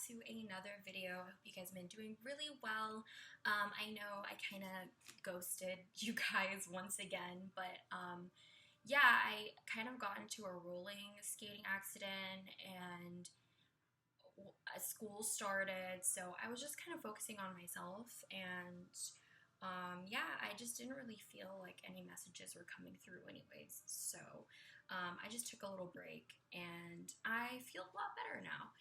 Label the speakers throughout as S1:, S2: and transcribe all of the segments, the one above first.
S1: to another video. I hope you guys have been doing really well. I know I kind of ghosted you guys once again, but yeah, I kind of got into a rolling skating accident and school started, so I was just kind of focusing on myself, and yeah, I just didn't really feel like any messages were coming through anyways, so I just took a little break and I feel a lot better now.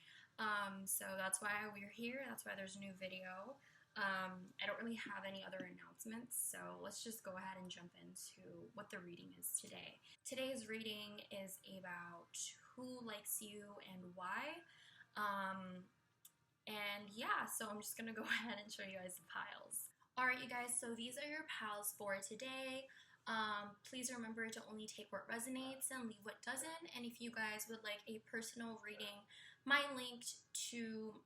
S1: So that's why we're here, that's why there's a new video. I don't really have any other announcements, so let's just go ahead and jump into what the reading is today. Today's reading is about who likes you and why. And yeah, so I'm just gonna go ahead and show you guys the piles. Alright, you guys, so these are your piles for today. Please remember to only take what resonates and leave what doesn't. And if you guys would like a personal reading, my link to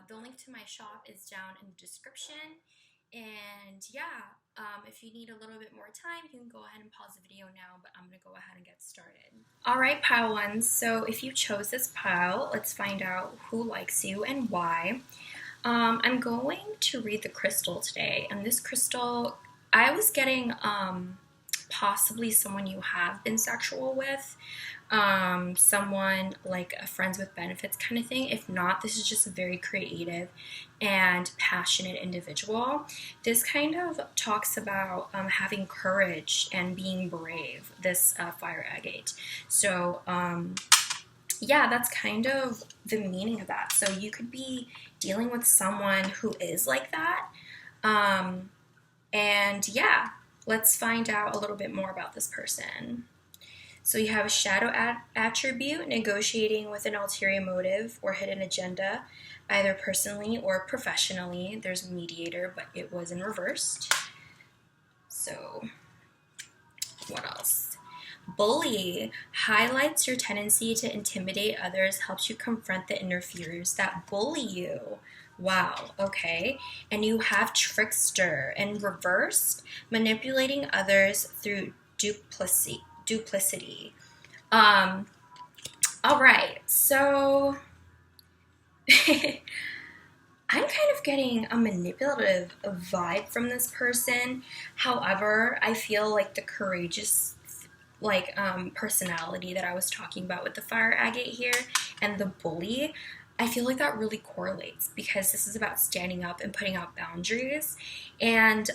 S1: the link to my shop is down in the description. And yeah, if you need a little bit more time, you can go ahead and pause the video now, but I'm gonna go ahead and get started. Alright, pile one, so if you chose this pile, let's find out who likes you and why. I'm going to read the crystal today, and this crystal, I was getting possibly someone you have been sexual with, someone like a friends with benefits kind of thing. If not, this is just a very creative and passionate individual. This kind of talks about having courage and being brave, this fire agate. So yeah, that's kind of the meaning of that. So you could be dealing with someone who is like that. And yeah, let's find out a little bit more about this person. So you have a shadow attribute, negotiating with an ulterior motive or hidden agenda, either personally or professionally. There's mediator, but it was in reversed. So what else? Bully highlights your tendency to intimidate others, helps you confront the inner fears that bully you. Wow, okay. And you have trickster in reversed, manipulating others through duplicity. All right, so I'm kind of getting a manipulative vibe from this person. However, I feel like the courageous personality that I was talking about with the fire agate here and the bully, I feel like that really correlates because this is about standing up and putting out boundaries. And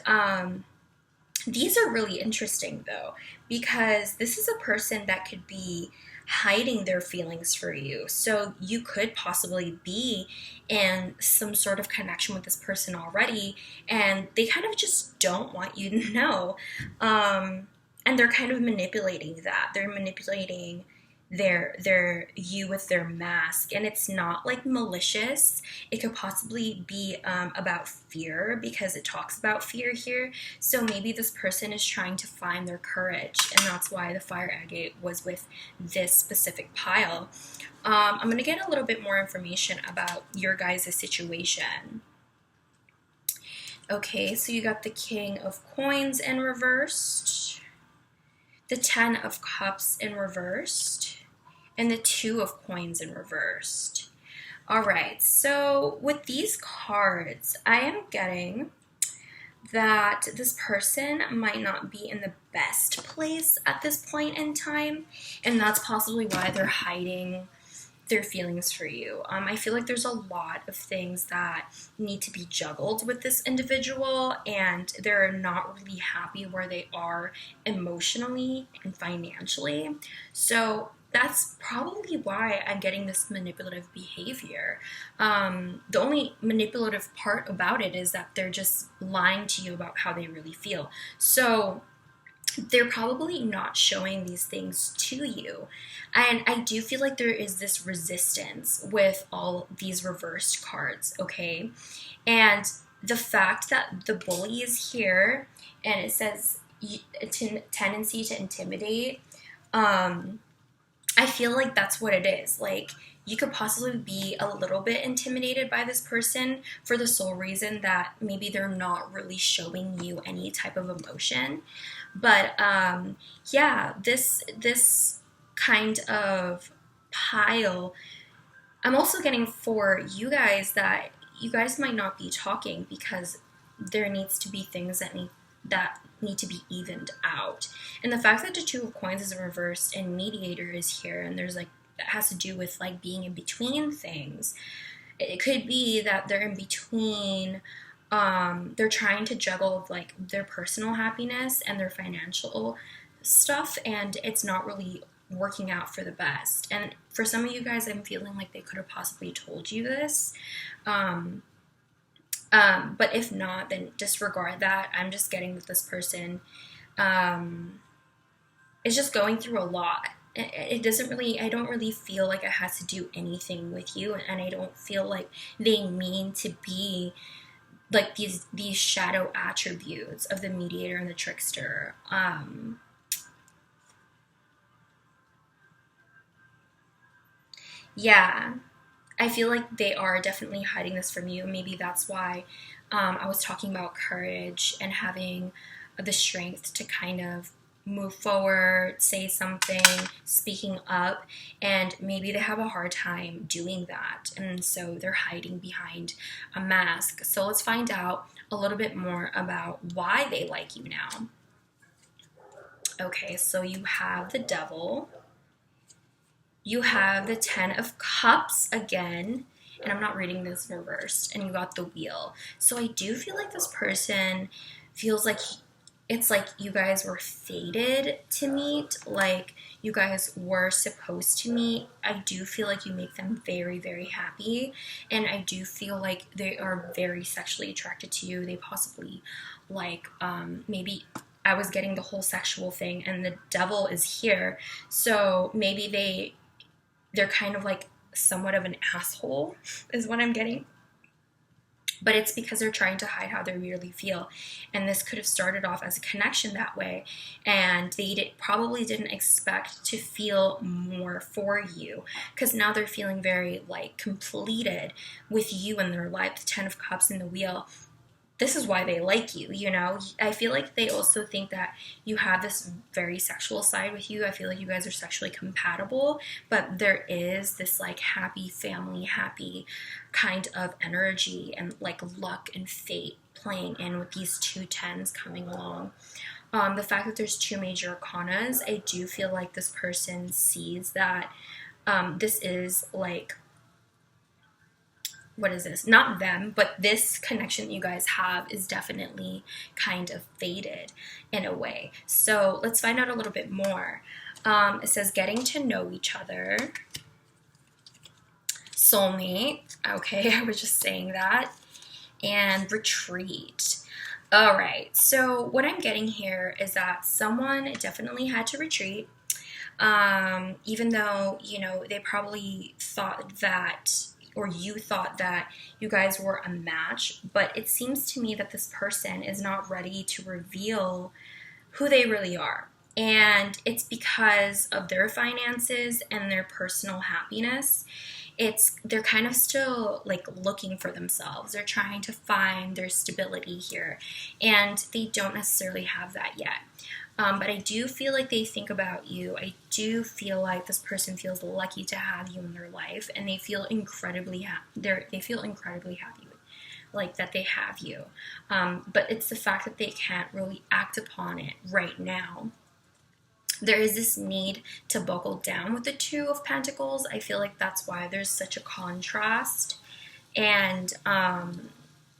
S1: these are really interesting though, because this is a person that could be hiding their feelings for you. So you could possibly be in some sort of connection with this person already, and they kind of just don't want you to know. And they're kind of manipulating that. They're manipulating you with their mask, and it's not like malicious. It could possibly be about fear, because it talks about fear here. So maybe this person is trying to find their courage, and that's why the fire agate was with this specific pile. I'm going to get a little bit more information about your guys' situation. Okay, so you got the King of Coins in reversed, the 10 of Cups in reversed, and the 2 of Coins in reversed. All right, so with these cards, I am getting that this person might not be in the best place at this point in time, and that's possibly why they're hiding their feelings for you. I feel like there's a lot of things that need to be juggled with this individual, and they're not really happy where they are emotionally and financially. So that's probably why I'm getting this manipulative behavior. The only manipulative part about it is that they're just lying to you about how they really feel. So they're probably not showing these things to you. And I do feel like there is this resistance with all these reversed cards, okay? And the fact that the bully is here and it says tendency to intimidate, I feel like that's what it is. Like, you could possibly be a little bit intimidated by this person for the sole reason that maybe they're not really showing you any type of emotion. But yeah, this kind of pile I'm also getting for you guys that you guys might not be talking because there needs to be things that need to be evened out. And the fact that the Two of Coins is reversed and mediator is here, and there's like, that has to do with like being in between things. It could be that they're in between, they're trying to juggle like their personal happiness and their financial stuff, and it's not really working out for the best. And for some of you guys, I'm feeling like they could have possibly told you this. But if not, then disregard that. I'm just getting that this person is just going through a lot. It doesn't really, I don't really feel like it has to do anything with you, and I don't feel like they mean to be like these shadow attributes of the mediator and the trickster. Yeah, I feel like they are definitely hiding this from you. Maybe that's why I was talking about courage and having the strength to kind of move forward, say something, speaking up, and maybe they have a hard time doing that. And so they're hiding behind a mask. So let's find out a little bit more about why they like you now. Okay, so you have the Devil. You have the Ten of Cups again, and I'm not reading this reversed, and you got the Wheel. So I do feel like this person feels like it's like you guys were fated to meet, like you guys were supposed to meet. I do feel like you make them very, very happy, and I do feel like they are very sexually attracted to you. They possibly like, maybe I was getting the whole sexual thing, and the Devil is here, so maybe they're kind of like somewhat of an asshole is what I'm getting. But it's because they're trying to hide how they really feel. And this could have started off as a connection that way, and they probably didn't expect to feel more for you, because now they're feeling very like completed with you in their life. The Ten of Cups and the Wheel. This is why they like you, you know? I feel like they also think that you have this very sexual side with you. I feel like you guys are sexually compatible, but there is this like happy family, happy kind of energy and like luck and fate playing in with these two tens coming along. The fact that there's two major arcanas, I do feel like this person sees that this is like, what is this? Not them, but this connection you guys have is definitely kind of faded in a way. So let's find out a little bit more. It says getting to know each other. Soulmate. Okay, I was just saying that. And retreat. All right, so what I'm getting here is that someone definitely had to retreat. Even though, you know, they probably thought that, or you thought that you guys were a match, but it seems to me that this person is not ready to reveal who they really are. And it's because of their finances and their personal happiness. They're kind of still like looking for themselves. They're trying to find their stability here, and they don't necessarily have that yet. But I do feel like they think about you. I do feel like this person feels lucky to have you in their life, and they feel incredibly they feel incredibly happy, like that they have you. But it's the fact that they can't really act upon it right now. There is this need to buckle down with the Two of Pentacles. I feel like that's why there's such a contrast, and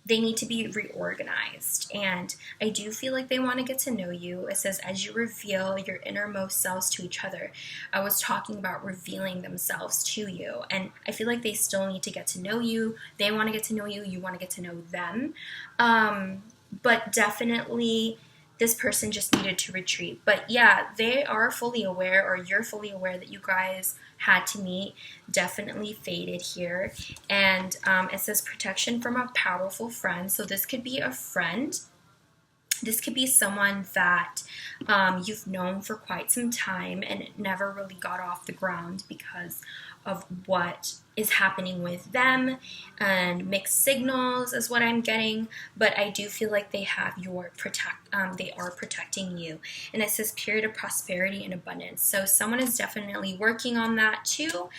S1: they need to be reorganized. And I do feel like they want to get to know you. It says, as you reveal your innermost selves to each other. I was talking about revealing themselves to you, and I feel like they still need to get to know you. They want to get to know you. You want to get to know them. But definitely this person just needed to retreat. But yeah, they are fully aware, or you're fully aware, that you guys had to meet. Definitely faded here. And it says protection from a powerful friend. So this could be a friend. This could be someone that you've known for quite some time, and it never really got off the ground because of what is happening with them, and mixed signals is what I'm getting, but I do feel like they have they are protecting you. And it says period of prosperity and abundance. So someone is definitely working on that too.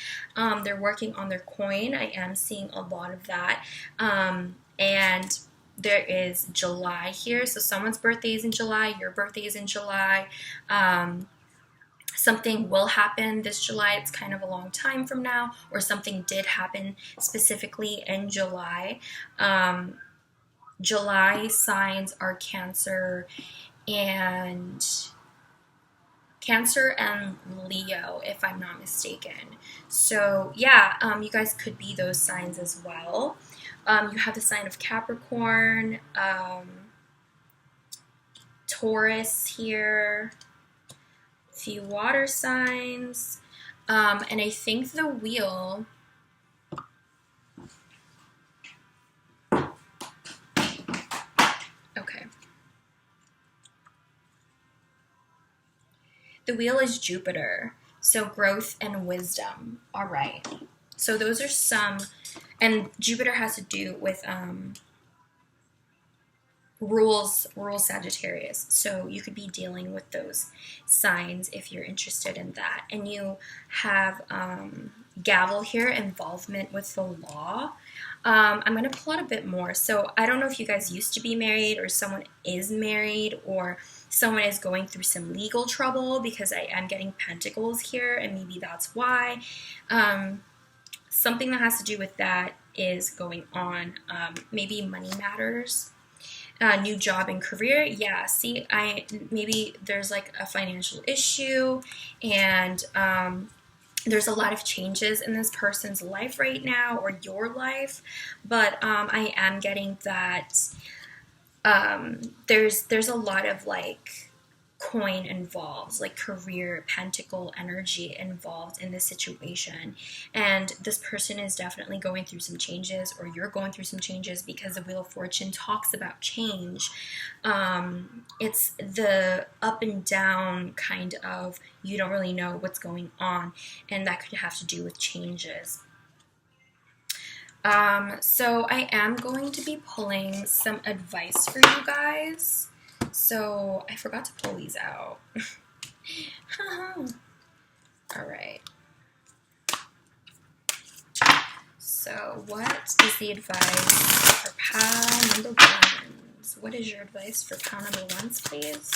S1: They're working on their coin. I am seeing a lot of that. And there is July here. So someone's birthday is in July, your birthday is in July. Something will happen this July. It's kind of a long time from now, or something did happen specifically in July. July signs are Cancer and Leo, if I'm not mistaken. So yeah, you guys could be those signs as well. You have the sign of Capricorn, Taurus here, few water signs, and I think the wheel, okay, the wheel is Jupiter, so growth and wisdom. All right, so those are some, and Jupiter has to do with rules Sagittarius, so you could be dealing with those signs if you're interested in that. And you have gavel here, involvement with the law. I'm going to pull out a bit more. So I don't know if you guys used to be married, or someone is married, or someone is going through some legal trouble, because I am getting pentacles here, and maybe that's why. Something that has to do with that is going on. Maybe money matters. New job and career. Yeah, see, maybe there's like a financial issue, and there's a lot of changes in this person's life right now, or your life, but I am getting that there's a lot of like coin involved, like career, pentacle energy involved in this situation, and this person is definitely going through some changes, or you're going through some changes, because the Wheel of Fortune talks about change. It's the up and down kind of, you don't really know what's going on, and that could have to do with changes. So I am going to be pulling some advice for you guys. So I forgot to pull these out. All right. So what is the advice for pile number ones? What is your advice for pile number ones, please?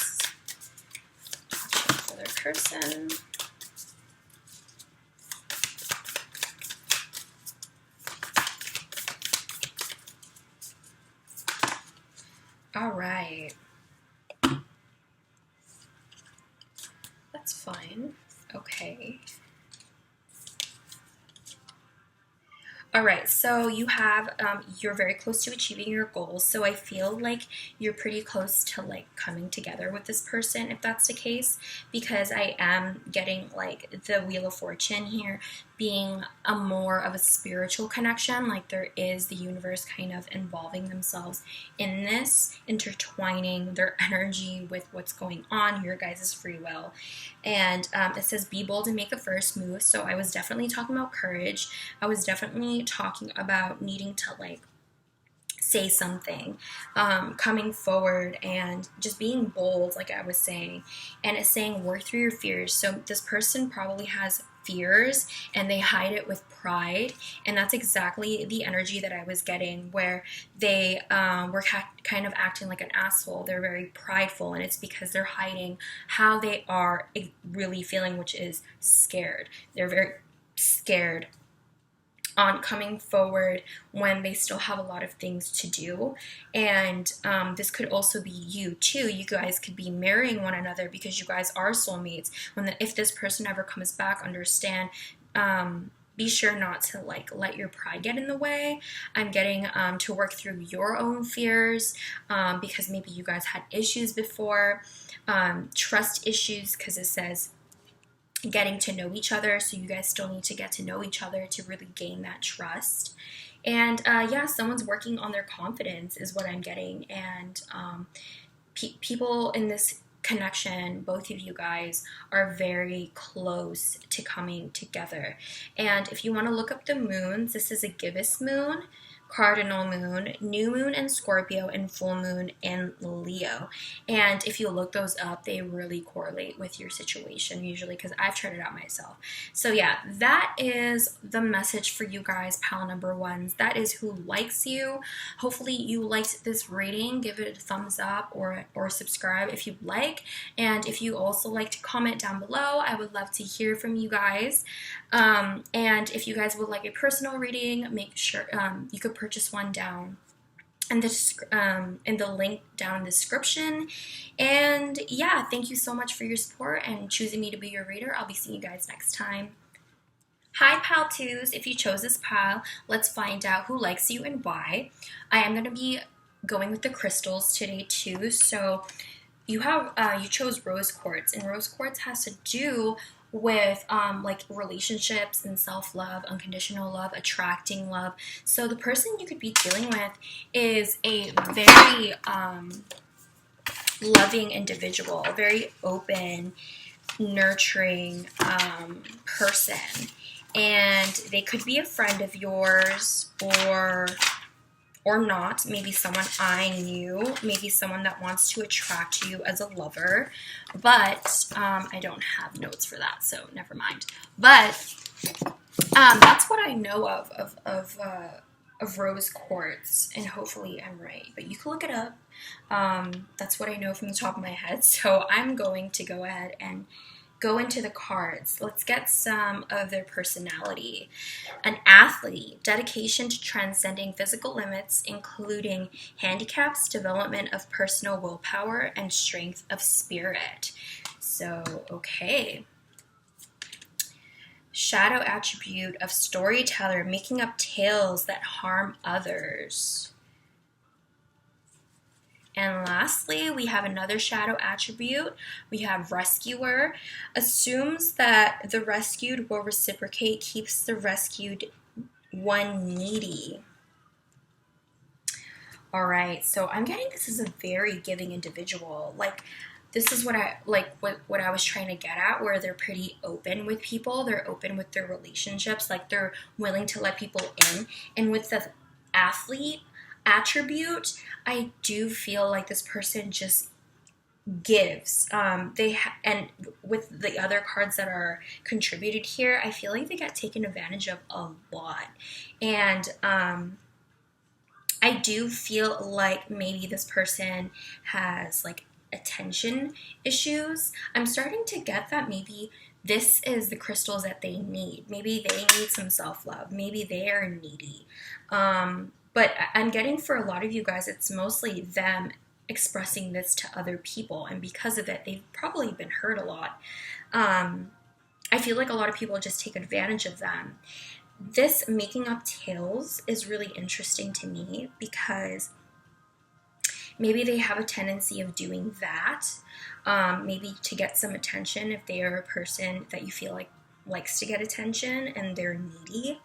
S1: Check for their person. All right. That's fine. Okay. All right, so you have, you're very close to achieving your goals. So I feel like you're pretty close to like coming together with this person, if that's the case, because I am getting like the Wheel of Fortune here being a more of a spiritual connection. Like there is the universe kind of involving themselves in this, intertwining their energy with what's going on, your guys' free will. And it says be bold and make the first move. So I was definitely talking about courage. I was definitely talking about needing to like say something, coming forward and just being bold, like I was saying. And it's saying work through your fears. So this person probably has fears and they hide it with pride, and that's exactly the energy that I was getting, where they were kind of acting like an asshole. They're very prideful, and it's because they're hiding how they are really feeling, which is scared. They're very scared on coming forward when they still have a lot of things to do. And this could also be you too. You guys could be marrying one another because you guys are soulmates. If this person ever comes back, understand, be sure not to like let your pride get in the way. I'm getting to work through your own fears, because maybe you guys had issues before, trust issues, because it says getting to know each other, so you guys still need to get to know each other to really gain that trust. And yeah, someone's working on their confidence is what I'm getting. And people in this connection, both of you guys are very close to coming together. And if you want to look up the moons, this is a gibbous moon, cardinal moon, new moon in Scorpio, and full moon in Leo. And if you look those up, they really correlate with your situation usually, because I've tried it out myself. So yeah, that is the message for you guys, pal number ones. That is who likes you. Hopefully you liked this reading. Give it a thumbs up or subscribe if you'd like. And if you also like to comment down below, I would love to hear from you guys. And if you guys would like a personal reading, make sure you could purchase one down in the link down in the description. And yeah, thank you so much for your support and choosing me to be your reader. I'll be seeing you guys next time. Hi pal twos, if you chose this pal, let's find out who likes you and why. I am going to be going with the crystals today too. So you chose rose quartz, and rose quartz has to do with like relationships and self-love, unconditional love, attracting love. So the person you could be dealing with is a very loving individual, a very open, nurturing person. And they could be a friend of yours or not, maybe someone eyeing you, maybe someone that wants to attract you as a lover, but I don't have notes for that, so never mind. But that's what I know of rose quartz, and hopefully I'm right, but you can look it up. That's what I know from the top of my head, so I'm going to go ahead and go into the cards. Let's get some of their personality. An athlete, dedication to transcending physical limits, including handicaps, development of personal willpower, and strength of spirit. So, okay. Shadow attribute of storyteller, making up tales that harm others. And lastly, we have another shadow attribute. We have rescuer, assumes that the rescued will reciprocate, keeps the rescued one needy. All right, so I'm getting this is a very giving individual. Like, this is what I was trying to get at, where they're pretty open with people. They're open with their relationships. Like, they're willing to let people in. And with the athlete attribute, I do feel like this person just gives. And with the other cards that are contributed here, I feel like they get taken advantage of a lot. And I do feel like maybe this person has like attention issues. I'm starting to get that maybe this is the crystals that they need. Maybe they need some self-love. Maybe they are needy. But I'm getting for a lot of you guys, it's mostly them expressing this to other people. And because of it, they've probably been hurt a lot. I feel like a lot of people just take advantage of them. This making up tales is really interesting to me because maybe they have a tendency of doing that. Maybe to get some attention if they are a person that you feel like likes to get attention and they're needy.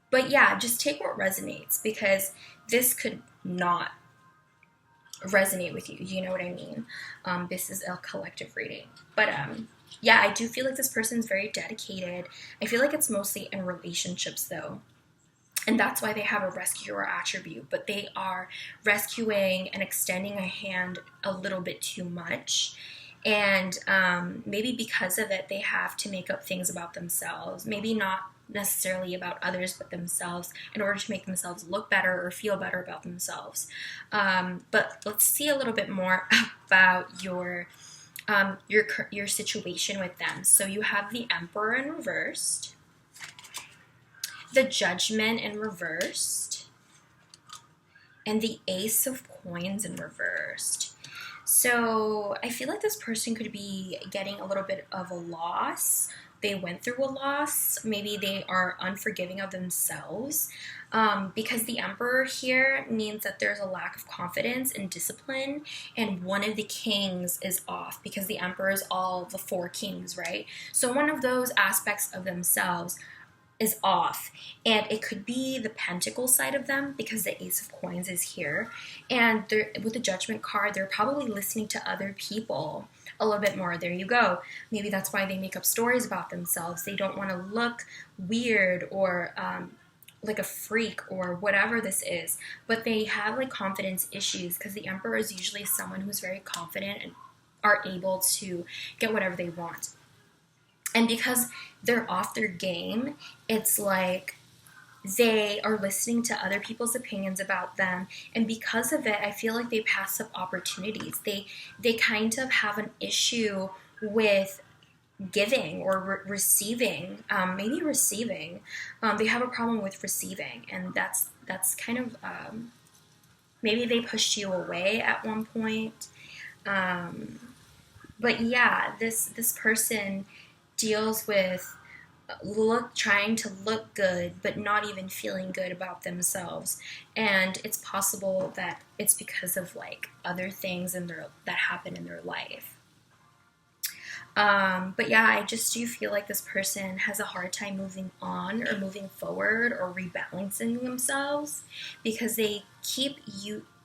S1: But yeah, just take what resonates, because this could not resonate with you. You know what I mean? This is a collective reading. But yeah, I do feel like this person's very dedicated. I feel like it's mostly in relationships though. And that's why they have a rescuer attribute. But they are rescuing and extending a hand a little bit too much. And maybe because of it, they have to make up things about themselves. Maybe not necessarily about others, but themselves, in order to make themselves look better or feel better about themselves. But let's see a little bit more about your situation with them. So you have the Emperor in reversed, the Judgment in reversed, and the Ace of Coins in reversed. So I feel like this person could be getting a little bit of a loss. They went through a loss. Maybe they are unforgiving of themselves, because the Emperor here means that there's a lack of confidence and discipline, and one of the kings is off, because the Emperor is all the four kings, right? So one of those aspects of themselves is off, and it could be the pentacle side of them because the ace of coins is here, and with the judgment card they're probably listening to other people a little bit more. There you go. Maybe that's why they make up stories about themselves. They don't want to look weird or like a freak or whatever this is, but they have like confidence issues because the Emperor is usually someone who's very confident and are able to get whatever they want. And because they're off their game, it's like they are listening to other people's opinions about them, and because of it, I feel like they pass up opportunities. They kind of have an issue with giving or receiving, maybe receiving. They have a problem with receiving, and that's kind of maybe they pushed you away at one point. But yeah, this person deals with trying to look good but not even feeling good about themselves, and it's possible that it's because of like other things that happen in their life. But yeah, I just do feel like this person has a hard time moving on or moving forward or rebalancing themselves because they keep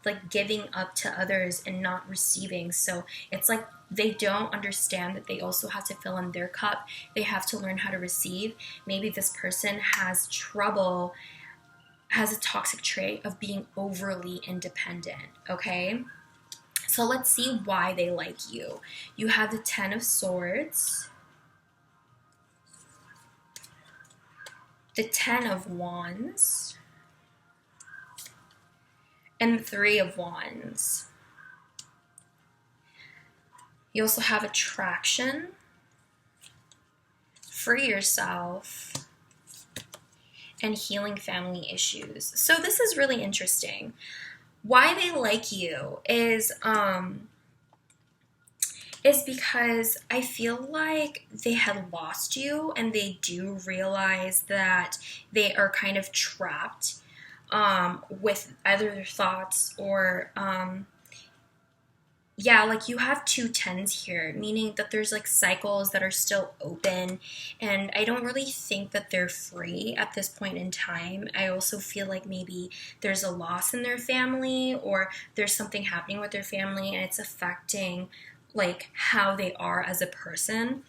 S1: like giving up to others and not receiving. So it's like they don't understand that they also have to fill in their cup. They have to learn how to receive. Maybe this person has a toxic trait of being overly independent, okay? So let's see why they like you. You have the Ten of Swords, the Ten of Wands, and the Three of Wands. You also have attraction, free yourself, and healing family issues. So this is really interesting. Why they like you is because I feel like they had lost you, and they do realize that they are kind of trapped with either their thoughts or yeah, like you have two tens here, meaning that there's like cycles that are still open, and I don't really think that they're free at this point in time. I also feel like maybe there's a loss in their family, or there's something happening with their family and it's affecting like how they are as a person.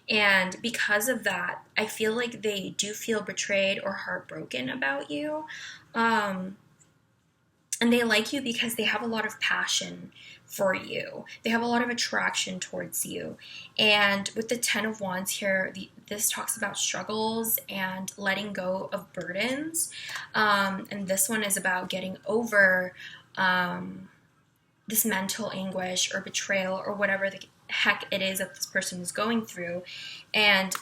S1: And because of that, I feel like they do feel betrayed or heartbroken about you. And they like you because they have a lot of passion for you. They have a lot of attraction towards you. And with the Ten of Wands here, this talks about struggles and letting go of burdens. And this one is about getting over this mental anguish or betrayal or whatever the heck it is that this person is going through. And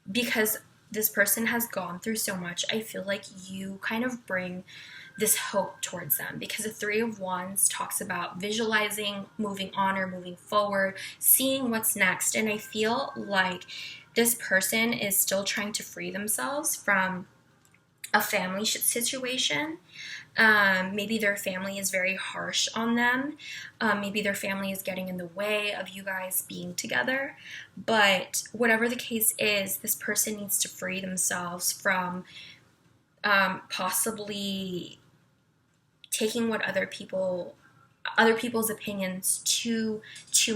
S1: because this person has gone through so much, I feel like you kind of bring this hope towards them, because the Three of Wands talks about visualizing, moving on or moving forward, seeing what's next. And I feel like this person is still trying to free themselves from a family situation. Maybe their family is very harsh on them. Maybe their family is getting in the way of you guys being together. But whatever the case is, this person needs to free themselves from possibly taking what other people's opinions too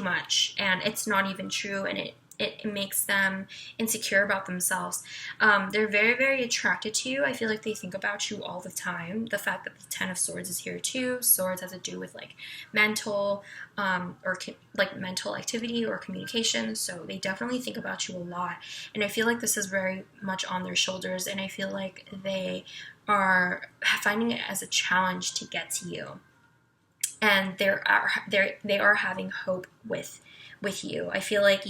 S1: much, and it's not even true, and it makes them insecure about themselves. They're very, very attracted to you. I feel like they think about you all the time. The fact that the Ten of Swords is here too. Swords has to do with like mental mental activity or communication. So they definitely think about you a lot. And I feel like this is very much on their shoulders. And I feel like they are finding it as a challenge to get to you. And they are having hope with you. I feel like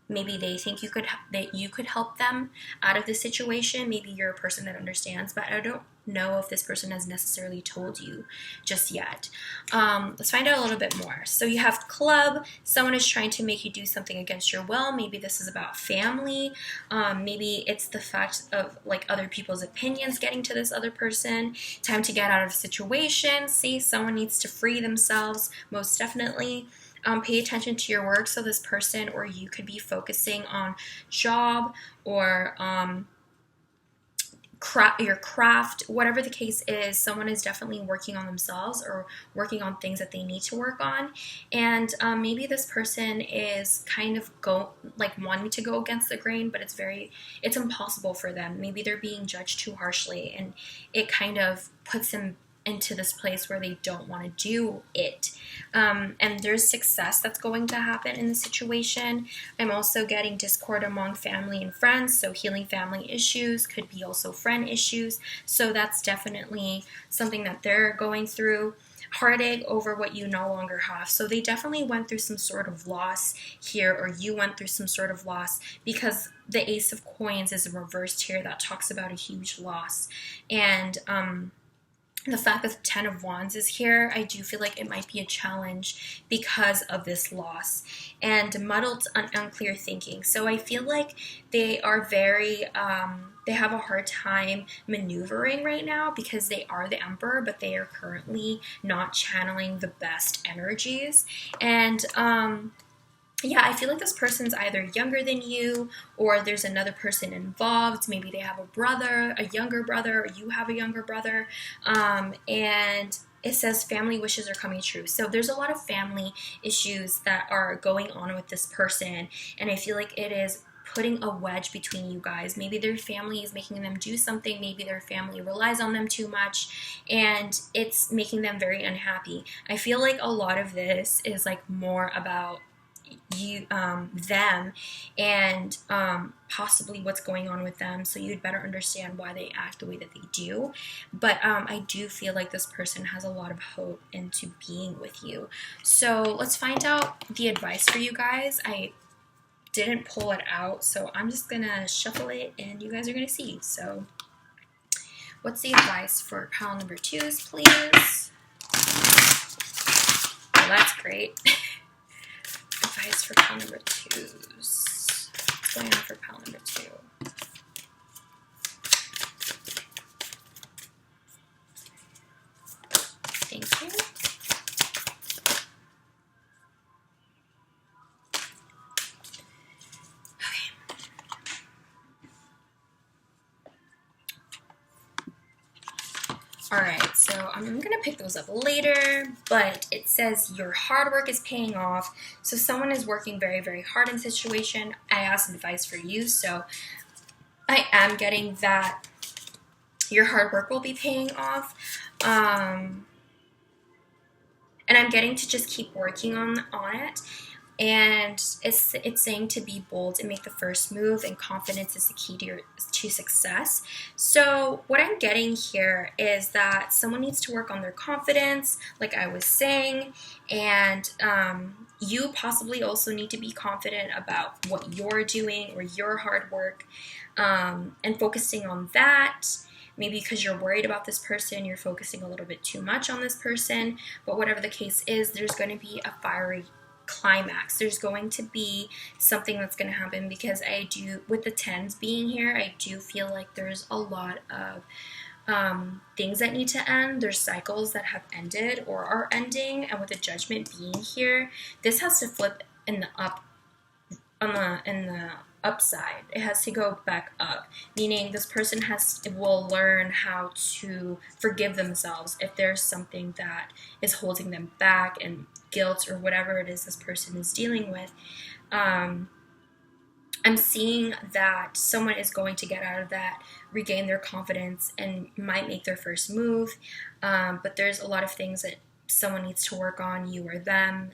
S1: maybe they think that you could help them out of this situation. Maybe you're a person that understands, but I don't know if this person has necessarily told you just yet. Let's find out a little bit more. So you have Club. Someone is trying to make you do something against your will. Maybe this is about family. Maybe it's the fact of like other people's opinions getting to this other person. Time to get out of a situation. See, someone needs to free themselves, most definitely. Pay attention to your work. So this person or you could be focusing on job or your craft, whatever the case is, someone is definitely working on themselves or working on things that they need to work on. And maybe this person is kind of wanting to go against the grain, but it's impossible for them. Maybe they're being judged too harshly, and it kind of puts them into this place where they don't want to do it. And there's success that's going to happen in the situation. I'm also getting discord among family and friends, so healing family issues could be also friend issues. So that's definitely something that they're going through. Heartache over what you no longer have. So they definitely went through some sort of loss here, or you went through some sort of loss, because the Ace of Coins is reversed here. That talks about a huge loss. And the fact that the Ten of Wands is here, I do feel like it might be a challenge because of this loss and muddled, unclear thinking. So I feel like they are they have a hard time maneuvering right now because they are the Emperor, but they are currently not channeling the best energies. And yeah, I feel like this person's either younger than you, or there's another person involved. Maybe they have a brother, a younger brother, or you have a younger brother. And it says family wishes are coming true. So there's a lot of family issues that are going on with this person. And I feel like it is putting a wedge between you guys. Maybe their family is making them do something. Maybe their family relies on them too much, and it's making them very unhappy. I feel like a lot of this is like more about them and possibly what's going on with them, so you'd better understand why they act the way that they do. But I do feel like this person has a lot of hope into being with you. So let's find out the advice for you guys. I didn't pull it out, so I'm just gonna shuffle it and you guys are gonna see. So what's the advice for pile number 2s, please? Well, that's great. Advice for pile number 2s. What's going on for pile number 2? Thank you. Alright, so I'm going to pick those up later, but it says your hard work is paying off. So someone is working very, very hard in this situation. I asked advice for you, so I am getting that your hard work will be paying off. And I'm getting to just keep working on it. And it's saying to be bold and make the first move, and confidence is the key to success. So what I'm getting here is that someone needs to work on their confidence, like I was saying, and you possibly also need to be confident about what you're doing or your hard work, and focusing on that. Maybe because you're worried about this person, you're focusing a little bit too much on this person, but whatever the case is, there's going to be a fiery climax. There's going to be something that's going to happen, because with the 10s being here, I do feel like there's a lot of things that need to end. There's cycles that have ended or are ending, and with the Judgment being here, this has to flip in the upside. It has to go back up, meaning this person will learn how to forgive themselves if there's something that is holding them back, and guilt or whatever it is this person is dealing with. I'm seeing that someone is going to get out of that, regain their confidence, and might make their first move. But there's a lot of things that someone needs to work on, you or them.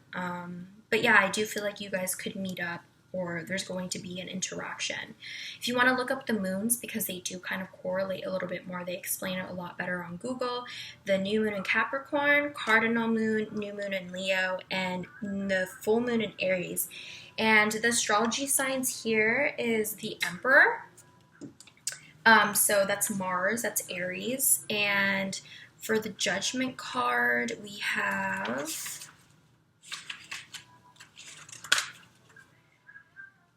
S1: But yeah, I do feel like you guys could meet up, or there's going to be an interaction. If you want to look up the moons, because they do kind of correlate a little bit more, they explain it a lot better on Google. The new moon in Capricorn, cardinal moon, new moon in Leo, and the full moon in Aries. And the astrology signs here is the Emperor. So that's Mars, that's Aries. And for the Judgment card, we have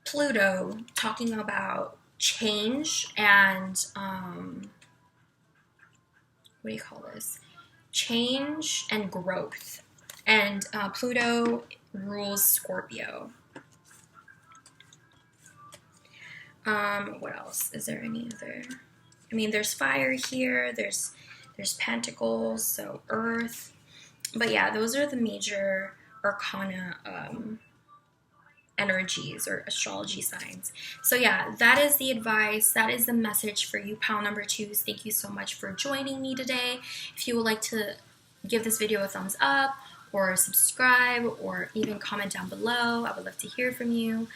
S1: Pluto, talking about change and, what do you call this? Change and growth. And Pluto rules Scorpio. What else? Is there any other? I mean, there's fire here, there's pentacles, so earth. But yeah, those are the major arcana energies or astrology signs. So yeah, that is the advice. That is the message for you pile number 2s. Thank you so much for joining me today. If you would like to give this video a thumbs up or subscribe or even comment down below, I would love to hear from you.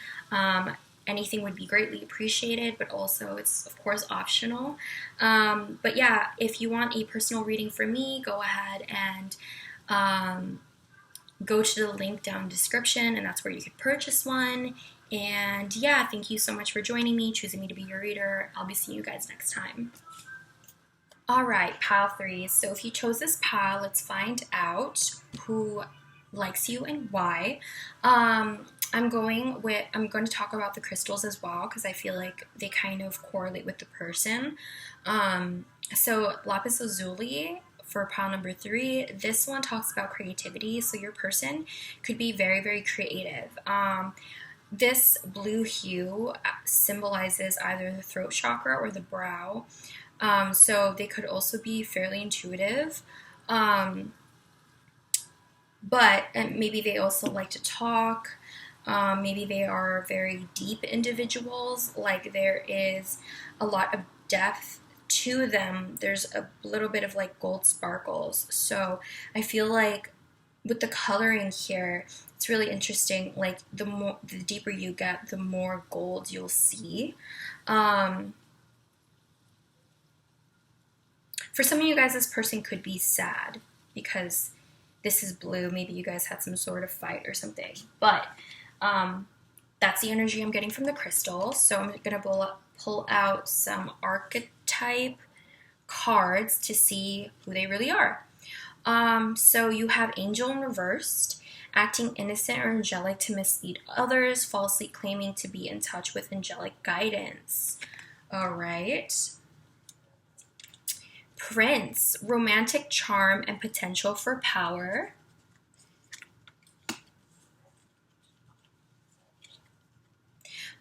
S1: Anything would be greatly appreciated, but also it's of course optional. But yeah, if you want a personal reading from me, go ahead and go to the link down in the description, and that's where you could purchase one. And yeah, thank you so much for joining me, choosing me to be your reader. I'll be seeing you guys next time. All right, pile 3s. So if you chose this pile, let's find out who likes you and why. I'm going to talk about the crystals as well because I feel like they kind of correlate with the person. So lapis lazuli for pile number 3, this one talks about creativity. So your person could be very, very creative. This blue hue symbolizes either the throat chakra or the brow. So they could also be fairly intuitive. But maybe they also like to talk. Maybe they are very deep individuals. Like there is a lot of depth to them. There's a little bit of like gold sparkles. So I feel like with the coloring here, it's really interesting. Like the deeper you get, the more gold you'll see. For some of you guys, this person could be sad because this is blue. Maybe you guys had some sort of fight or something. But that's the energy I'm getting from the crystal. So I'm going to pull out some archetype cards to see who they really are. So you have angel in reversed, acting innocent or angelic to mislead others, falsely claiming to be in touch with angelic guidance. All right. Prince, romantic charm and potential for power.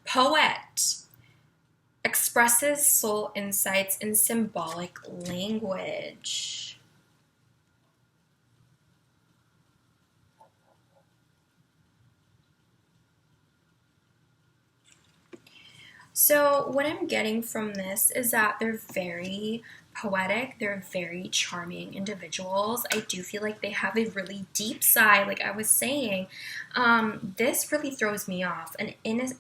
S1: Poet, expresses soul insights in symbolic language. So what I'm getting from this is that they're very poetic, they're very charming individuals. I do feel like they have a really deep side, like I was saying. This really throws me off.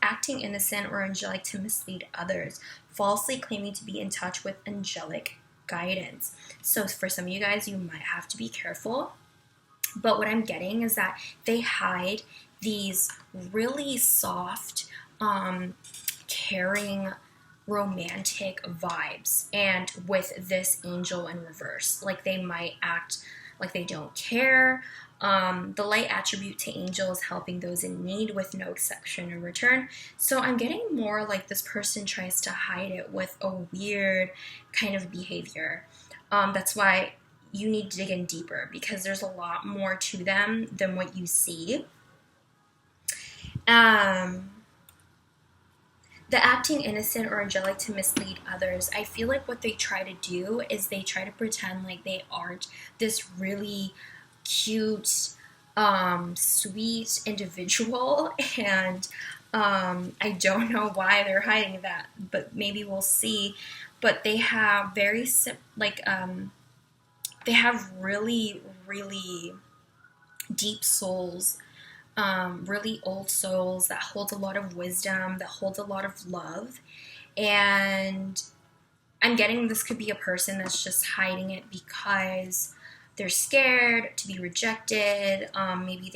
S1: Acting innocent or angelic to mislead others, falsely claiming to be in touch with angelic guidance. So for some of you guys, you might have to be careful. But what I'm getting is that they hide these really soft, caring, romantic vibes, and with this angel in reverse, like they might act like they don't care. The light attribute to angel is helping those in need with no exception in return. So I'm getting more like this person tries to hide it with a weird kind of behavior. That's why you need to dig in deeper, because there's a lot more to them than what you see. The acting innocent or angelic to mislead others, I feel like what they try to do is they try to pretend like they aren't this really cute, sweet individual, and I don't know why they're hiding that, but maybe we'll see. But they have very they have really, really deep souls. Really old souls that hold a lot of wisdom, that hold a lot of love. And I'm getting this could be a person that's just hiding it because they're scared to be rejected. Maybe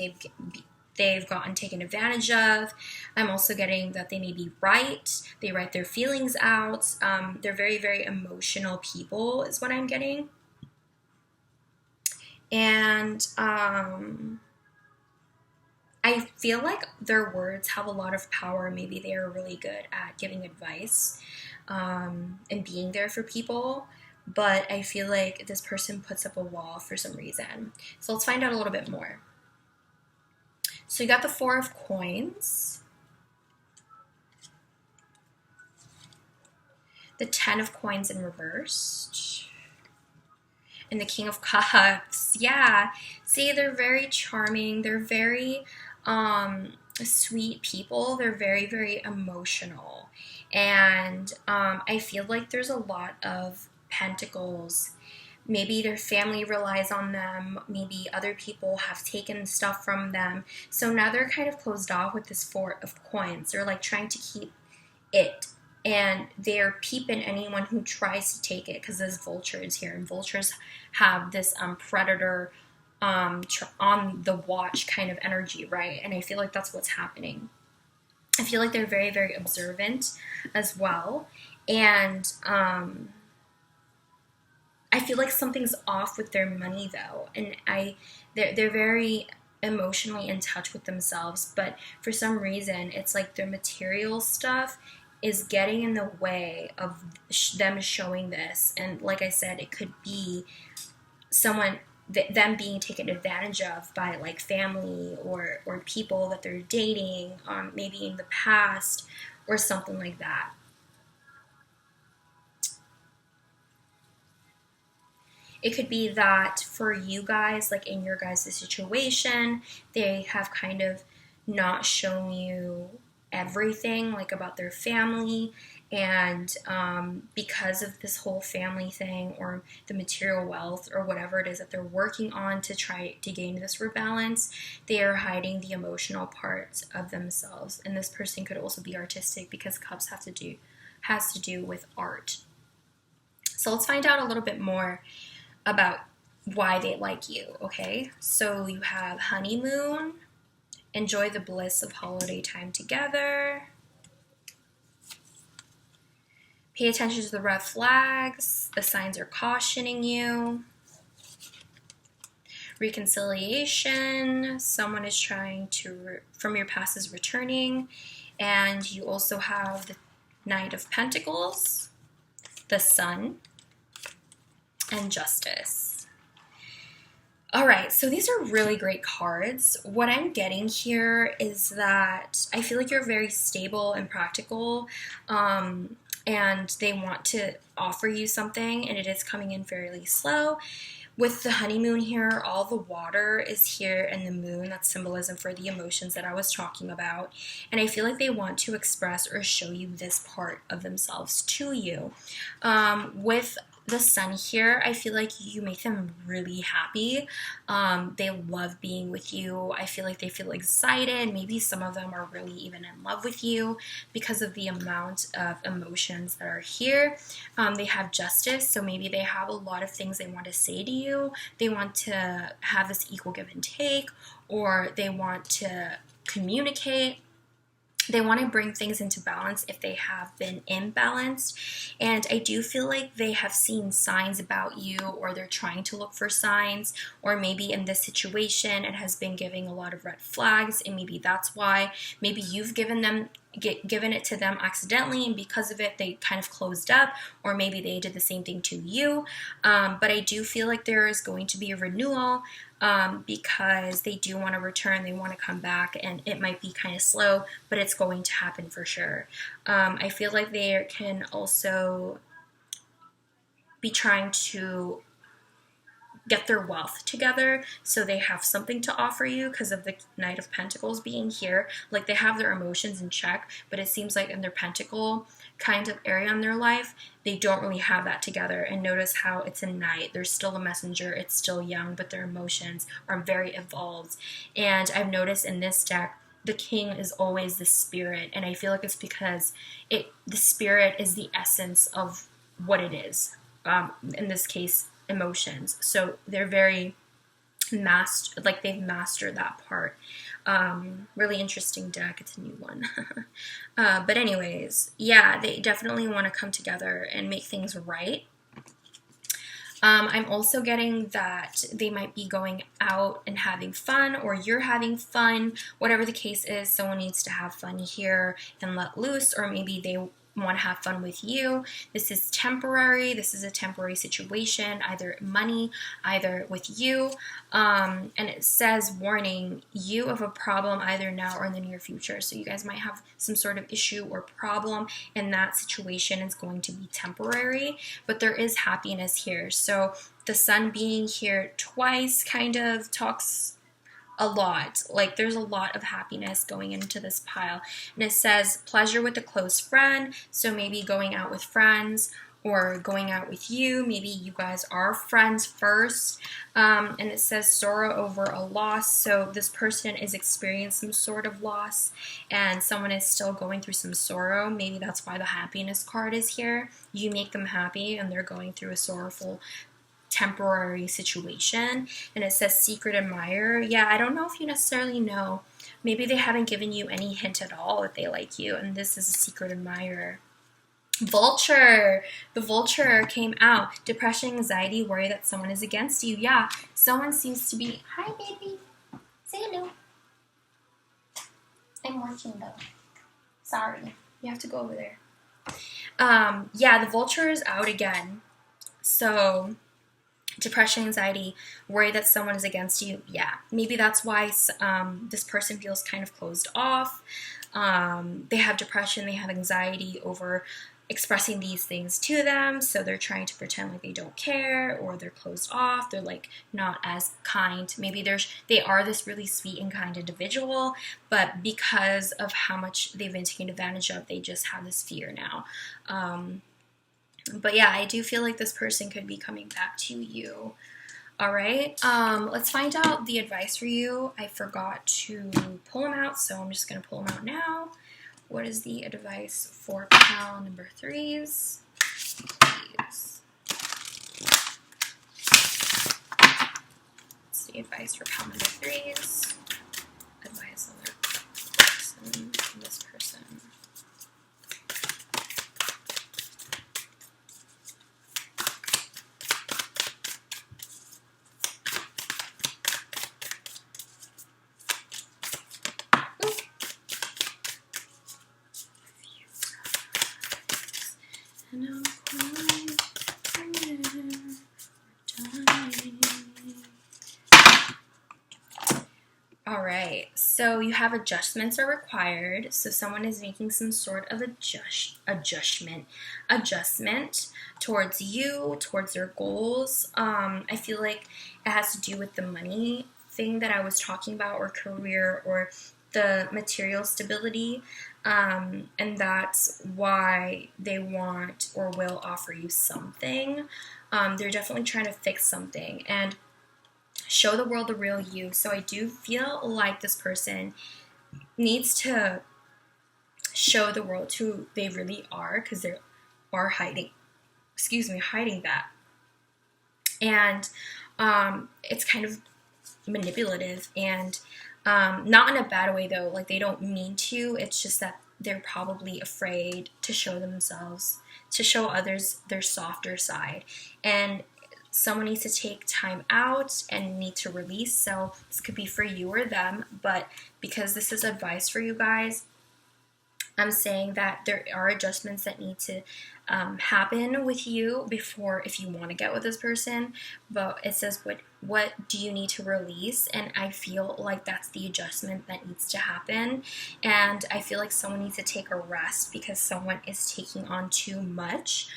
S1: they've gotten taken advantage of. I'm also getting that they maybe they write their feelings out. They're very, very emotional people is what I'm getting. And I feel like their words have a lot of power. Maybe they are really good at giving advice and being there for people. But I feel like this person puts up a wall for some reason. So let's find out a little bit more. So you got the 4 of Coins, the 10 of Coins in reversed, and the King of Cups. Yeah, see, they're very charming. They're very sweet people. They're very, very emotional. And I feel like there's a lot of pentacles. Maybe their family relies on them. Maybe other people have taken stuff from them. So now they're kind of closed off with this 4 of Coins. They're like trying to keep it. And they're peeping anyone who tries to take it, because there's vultures here. And vultures have this predator on the watch kind of energy, right? And I feel like that's what's happening. I feel like they're very, very observant as well. And I feel like something's off with their money, though. And they're very emotionally in touch with themselves. But for some reason, it's like their material stuff is getting in the way of them showing this. And like I said, it could be them being taken advantage of by like family or people that they're dating, maybe in the past or something like that. It could be that for you guys, like in your guys' situation, they have kind of not shown you everything like about their family, and because of this whole family thing or the material wealth or whatever it is that they're working on to try to gain this rebalance, they are hiding the emotional parts of themselves. And this person could also be artistic, because cups has to do with art. So let's find out a little bit more about why they like you. Okay, so you have honeymoon. Enjoy the bliss of holiday time together. Pay attention to the red flags. The signs are cautioning you. Reconciliation. Someone is trying to, from your past, is returning. And you also have the Knight of Pentacles, the Sun, and Justice. All right, so these are really great cards. What I'm getting here is that I feel like you're very stable and practical, and they want to offer you something, and it is coming in fairly slow. With the honeymoon here, all the water is here, and the moon, that's symbolism for the emotions that I was talking about. And I feel like they want to express or show you this part of themselves to you. With the Sun here, I feel like you make them really happy. They love being with you. I feel like they feel excited. Maybe some of them are really even in love with you because of the amount of emotions that are here. They have Justice, so maybe they have a lot of things they want to say to you. They want to have this equal give and take, or they want to communicate. They want to bring things into balance if they have been imbalanced. And I do feel like they have seen signs about you, or they're trying to look for signs, or maybe in this situation it has been giving a lot of red flags, and maybe that's why. Maybe you've given it to them accidentally, and because of it they kind of closed up, or maybe they did the same thing to you. But I do feel like there is going to be a renewal, because they do want to return, they want to come back, and it might be kind of slow, but it's going to happen for sure. I feel like they can also be trying to get their wealth together, so they have something to offer you because of the Knight of Pentacles being here. Like, they have their emotions in check, but it seems like in their pentacle kind of area in their life, they don't really have that together. And notice how it's a knight. There's still a messenger. It's still young, but their emotions are very evolved. And I've noticed in this deck, the king is always the spirit, and I feel like it's because the spirit is the essence of what it is. In this case, emotions. So they're very they've mastered that part. Really interesting deck. It's a new one. But anyways, yeah, they definitely want to come together and make things right. I'm also getting that they might be going out and having fun, or you're having fun. Whatever the case is, someone needs to have fun here and let loose, or maybe they want to have fun with you. This is temporary. This is a temporary situation, either money, either with you. And it says, warning, you have a problem either now or in the near future. So you guys might have some sort of issue or problem, and that situation is going to be temporary, but there is happiness here. So the sun being here twice kind of talks a lot. Like, there's a lot of happiness going into this pile. And it says pleasure with a close friend. So maybe going out with friends or going out with you. Maybe you guys are friends first. And it says sorrow over a loss. So this person is experiencing some sort of loss and someone is still going through some sorrow. Maybe that's why the happiness card is here. You make them happy and they're going through a sorrowful temporary situation. And it says secret admirer. Yeah, I don't know if you necessarily know. Maybe they haven't given you any hint at all that they like you, and this is a secret admirer. Vulture. The vulture came out. Depression, anxiety, worry that someone is against you. Yeah, someone seems to be... Hi, baby. Say hello. I'm working, though. Sorry. You have to go over there. Yeah, the vulture is out again. So... depression, anxiety, worry that someone is against you. Yeah, maybe that's why this person feels kind of closed off. They have depression, they have anxiety over expressing these things to them, so they're trying to pretend like they don't care, or they're closed off, they're like not as kind. Maybe they are this really sweet and kind individual, but because of how much they've been taken advantage of, they just have this fear now. But yeah, I do feel like this person could be coming back to you. All right, let's find out the advice for you. I forgot to pull them out, so I'm just going to pull them out now. What is the advice for pile number 3s? Please. What's the advice for pile number 3s? Advice on their person, this person. Alright, so you have adjustments are required. So someone is making some sort of adjustment towards you, towards their goals. I feel like it has to do with the money thing that I was talking about, or career, or the material stability. And that's why they want or will offer you something. They're definitely trying to fix something and show the world the real you. So I do feel like this person needs to show the world who they really are, because they are hiding that. And it's kind of manipulative, and not in a bad way though. Like, they don't mean to. It's just that they're probably afraid to show themselves, to show others their softer side. And someone needs to take time out and need to release. So this could be for you or them, but because this is advice for you guys, I'm saying that there are adjustments that need to happen with you before, if you want to get with this person. But it says, what do you need to release? And I feel like that's the adjustment that needs to happen. And I feel like someone needs to take a rest because someone is taking on too much.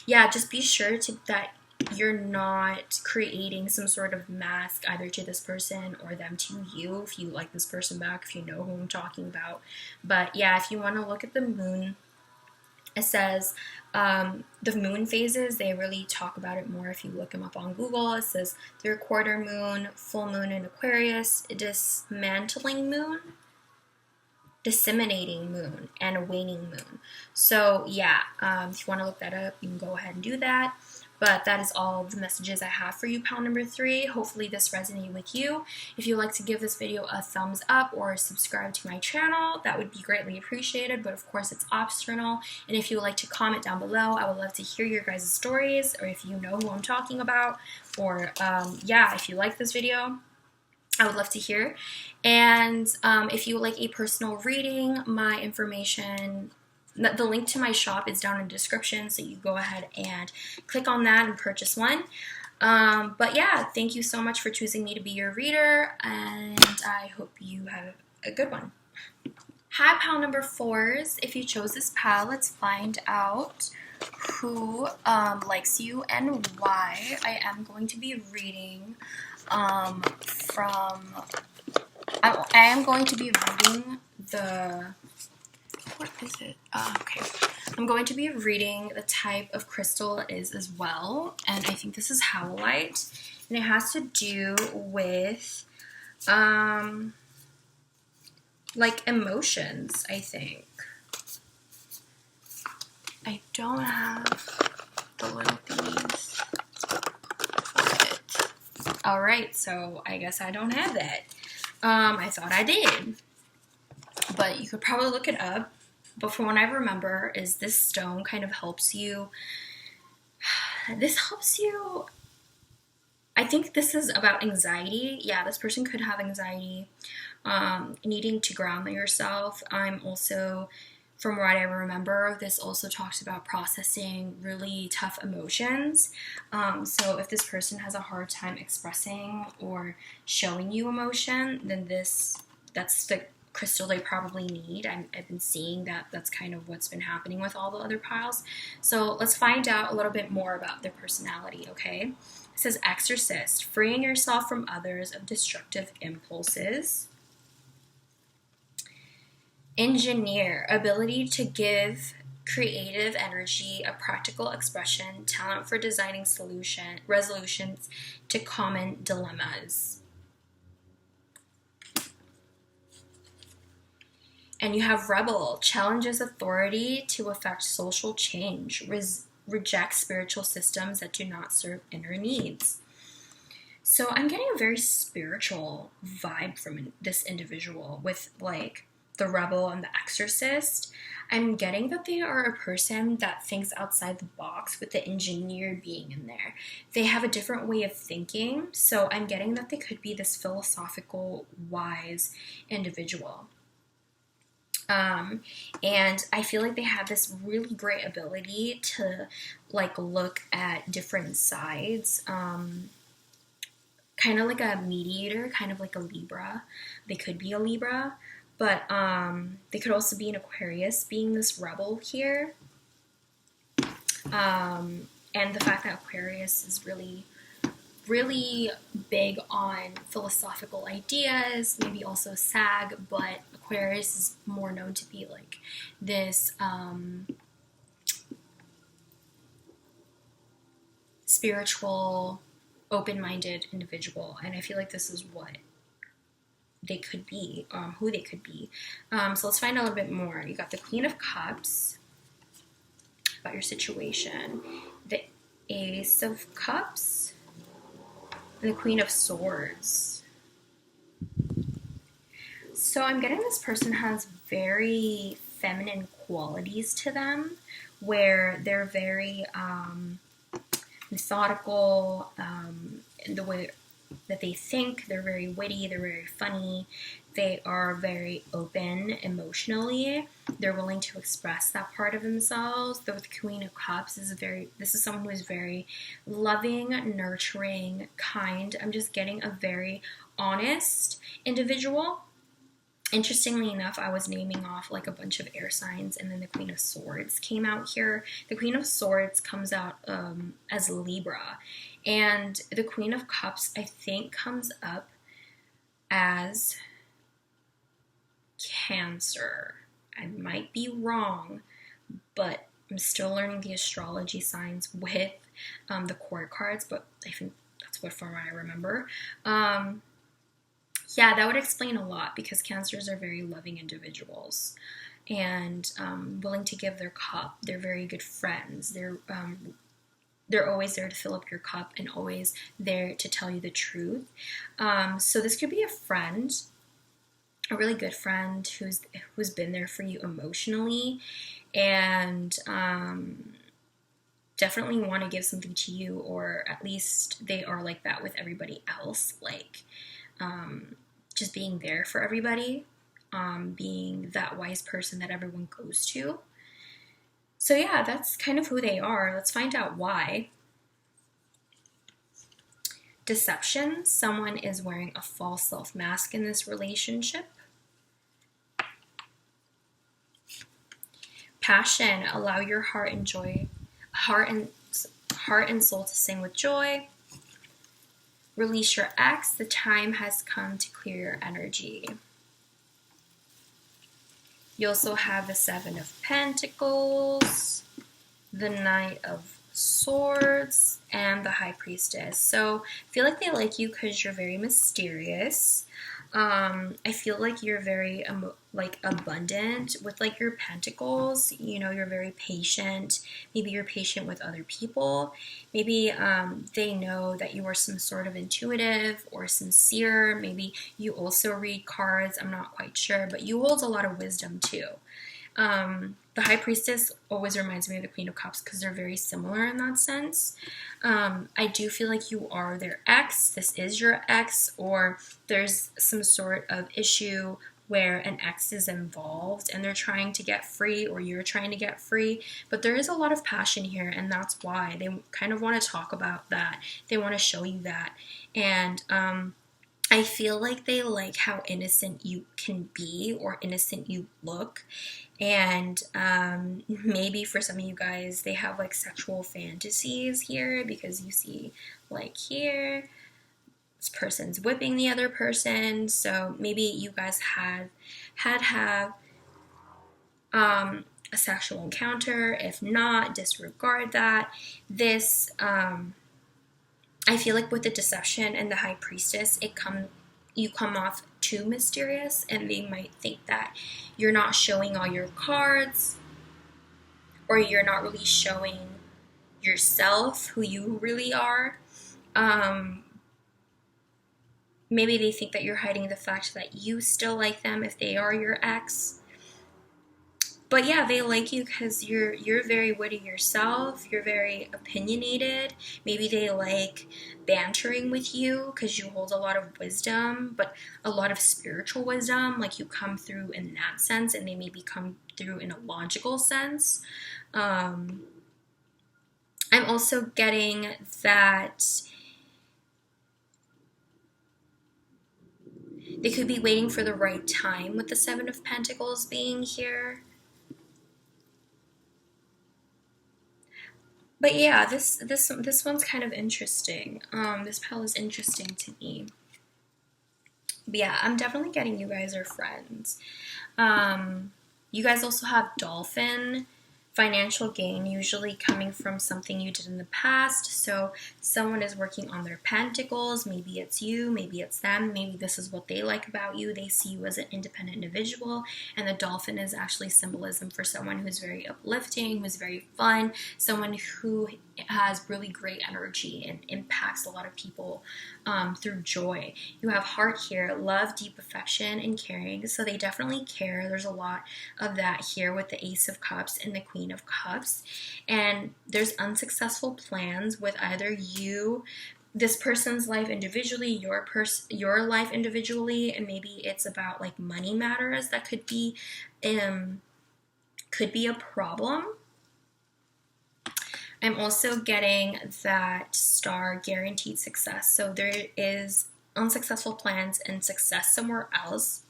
S1: Yeah, just be sure that you're not creating some sort of mask either to this person or them to you, if you like this person back, if you know who I'm talking about. But yeah, if you want to look at the moon, it says the moon phases, they really talk about it more if you look them up on Google. It says third quarter moon, full moon in Aquarius, dismantling moon, disseminating moon, and a waning moon. So yeah, if you want to look that up, you can go ahead and do that. But that is all the messages I have for you, pile number 3. Hopefully this resonated with you. If you'd like to give this video a thumbs up or subscribe to my channel, that would be greatly appreciated, but of course it's optional. And if you would like to comment down below, I would love to hear your guys' stories, or if you know who I'm talking about, or yeah, if you like this video, I would love to hear. And if you would like a personal reading, my information the link to my shop is down in the description, so you go ahead and click on that and purchase one. But yeah, thank you so much for choosing me to be your reader, and I hope you have a good one. Hi, pal number 4s. If you chose this pal, let's find out who likes you and why. I am going to be reading from... I am going to be reading the... What is it? Okay. I'm going to be reading the type of crystal it is as well, and I think this is howlite, and it has to do with like emotions, I think. I don't have the little thingies for it. Alright, so I guess I don't have that. I thought I did, but you could probably look it up. But from what I remember is this stone kind of helps you. This helps you. I think this is about anxiety. Yeah, this person could have anxiety, needing to ground yourself. I'm also, from what I remember, this also talks about processing really tough emotions. So if this person has a hard time expressing or showing you emotion, then that's the crystal they probably need. I've been seeing that that's kind of what's been happening with all the other piles. So let's find out a little bit more about their personality, okay? It says exorcist, freeing yourself from others of destructive impulses. Engineer, ability to give creative energy, a practical expression, talent for designing resolutions to common dilemmas. And you have rebel, challenges authority to effect social change, rejects spiritual systems that do not serve inner needs. So I'm getting a very spiritual vibe from this individual with like the rebel and the exorcist. I'm getting that they are a person that thinks outside the box, with the engineer being in there. They have a different way of thinking, so I'm getting that they could be this philosophical, wise individual. And I feel like they have this really great ability to like look at different sides, kind of like a mediator, kind of like a Libra. They could be a Libra, but they could also be an Aquarius, being this rebel here. And the fact that Aquarius is really big on philosophical ideas, maybe also Sag, but Aquarius is more known to be like this spiritual, open-minded individual, and I feel like this is what they could be, who they could be. So let's find out a little bit more. You got the Queen of Cups, about your situation, the Ace of Cups, and the Queen of Swords. So I'm getting this person has very feminine qualities to them, where they're very methodical in the way that they think. They're very witty, they're very funny, they are very open emotionally, they're willing to express that part of themselves. The Queen of Cups this is someone who is very loving, nurturing, kind. I'm just getting a very honest individual. Interestingly enough, I was naming off like a bunch of air signs, and then the Queen of Swords came out here. The Queen of Swords comes out as Libra, and the Queen of Cups, I think, comes up as Cancer. I might be wrong, but I'm still learning the astrology signs with the court cards, but I think that's what from what I remember. Yeah, that would explain a lot, because Cancers are very loving individuals and willing to give their cup. They're very good friends. They're always there to fill up your cup and always there to tell you the truth. So this could be a friend, a really good friend who's been there for you emotionally, and definitely want to give something to you, or at least they are like that with everybody else, like just being there for everybody, being that wise person that everyone goes to. So yeah, that's kind of who they are. Let's find out why. Deception. Someone is wearing a false self mask in this relationship. Passion. Allow your heart and soul to sing with joy. Release your ex. The time has come to clear your energy. You also have the Seven of Pentacles, the Knight of Swords, and the High Priestess. So I feel like they like you because you're very mysterious. I feel like you're very like abundant with like your pentacles. You know, you're very patient. Maybe you're patient with other people. Maybe they know that you are some sort of intuitive or sincere. Maybe you also read cards. I'm not quite sure, but you hold a lot of wisdom too. The High Priestess always reminds me of the Queen of Cups because they're very similar in that sense. I do feel like you are their ex. This is your ex, or there's some sort of issue where an ex is involved and they're trying to get free, or you're trying to get free. But there is a lot of passion here, and that's why they kind of want to talk about that. They want to show you that. And I feel like they like how innocent you can be or innocent you look. And maybe for some of you guys, they have like sexual fantasies here, because you see like here, this person's whipping the other person. So maybe you guys have a sexual encounter. If not, disregard that. This, I feel like with the Deception and the High Priestess, you come off too mysterious, and they might think that you're not showing all your cards, or you're not really showing yourself, who you really are. Maybe they think that you're hiding the fact that you still like them if they are your ex. But yeah, they like you because you're very witty yourself. You're very opinionated. Maybe they like bantering with you because you hold a lot of wisdom, but a lot of spiritual wisdom. Like, you come through in that sense, and they maybe come through in a logical sense. I'm also getting that they could be waiting for the right time with the Seven of Pentacles being here. But yeah, this one's kind of interesting. This pile is interesting to me. But yeah, I'm definitely getting you guys are friends. You guys also have Dolphin. Financial gain, usually coming from something you did in the past. So someone is working on their pentacles. Maybe it's you, maybe it's them, maybe this is what they like about you. They see you as an independent individual, and the dolphin is actually symbolism for someone who's very uplifting, who's very fun, someone who has really great energy and impacts a lot of people through joy. You have heart here, love, deep affection, and caring. So they definitely care. There's a lot of that here with the Ace of Cups and the Queen of Cups. And there's unsuccessful plans with either you, this person's life individually, your life individually, and maybe it's about like money matters that could be a problem. I'm also getting that Star guaranteed success. So there is unsuccessful plans and success somewhere else.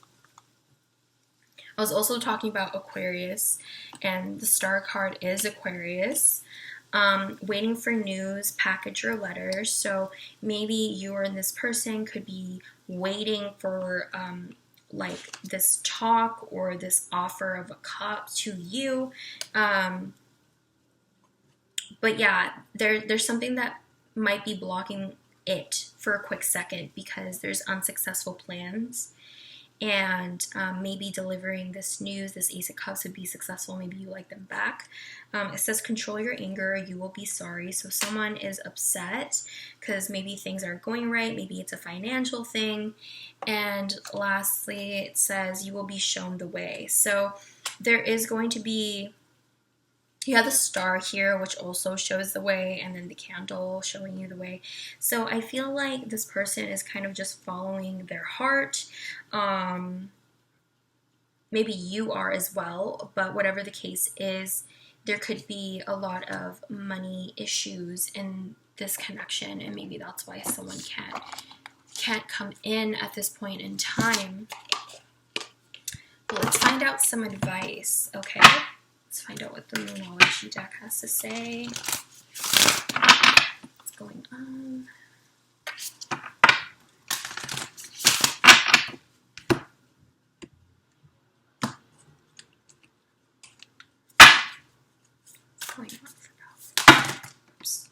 S1: I was also talking about Aquarius, and the Star card is Aquarius. Waiting for news, package or letters. So maybe you and this person could be waiting for like this talk or this offer of a cup to you. But yeah, there's something that might be blocking it for a quick second, because there's unsuccessful plans. And maybe delivering this news, this Ace of Cups, would be successful. Maybe you like them back. It says control your anger, you will be sorry. So someone is upset because maybe things aren't going right. Maybe it's a financial thing. And lastly, it says you will be shown the way. So there is going to be, you have the star here, which also shows the way, and then the candle showing you the way. So I feel like this person is kind of just following their heart. Maybe you are as well, but whatever the case is, there could be a lot of money issues in this connection, and maybe that's why someone can't come in at this point in time. But let's find out some advice, okay? Let's find out what the Moonology deck has to say. What's going on? What's going on for now? Oops.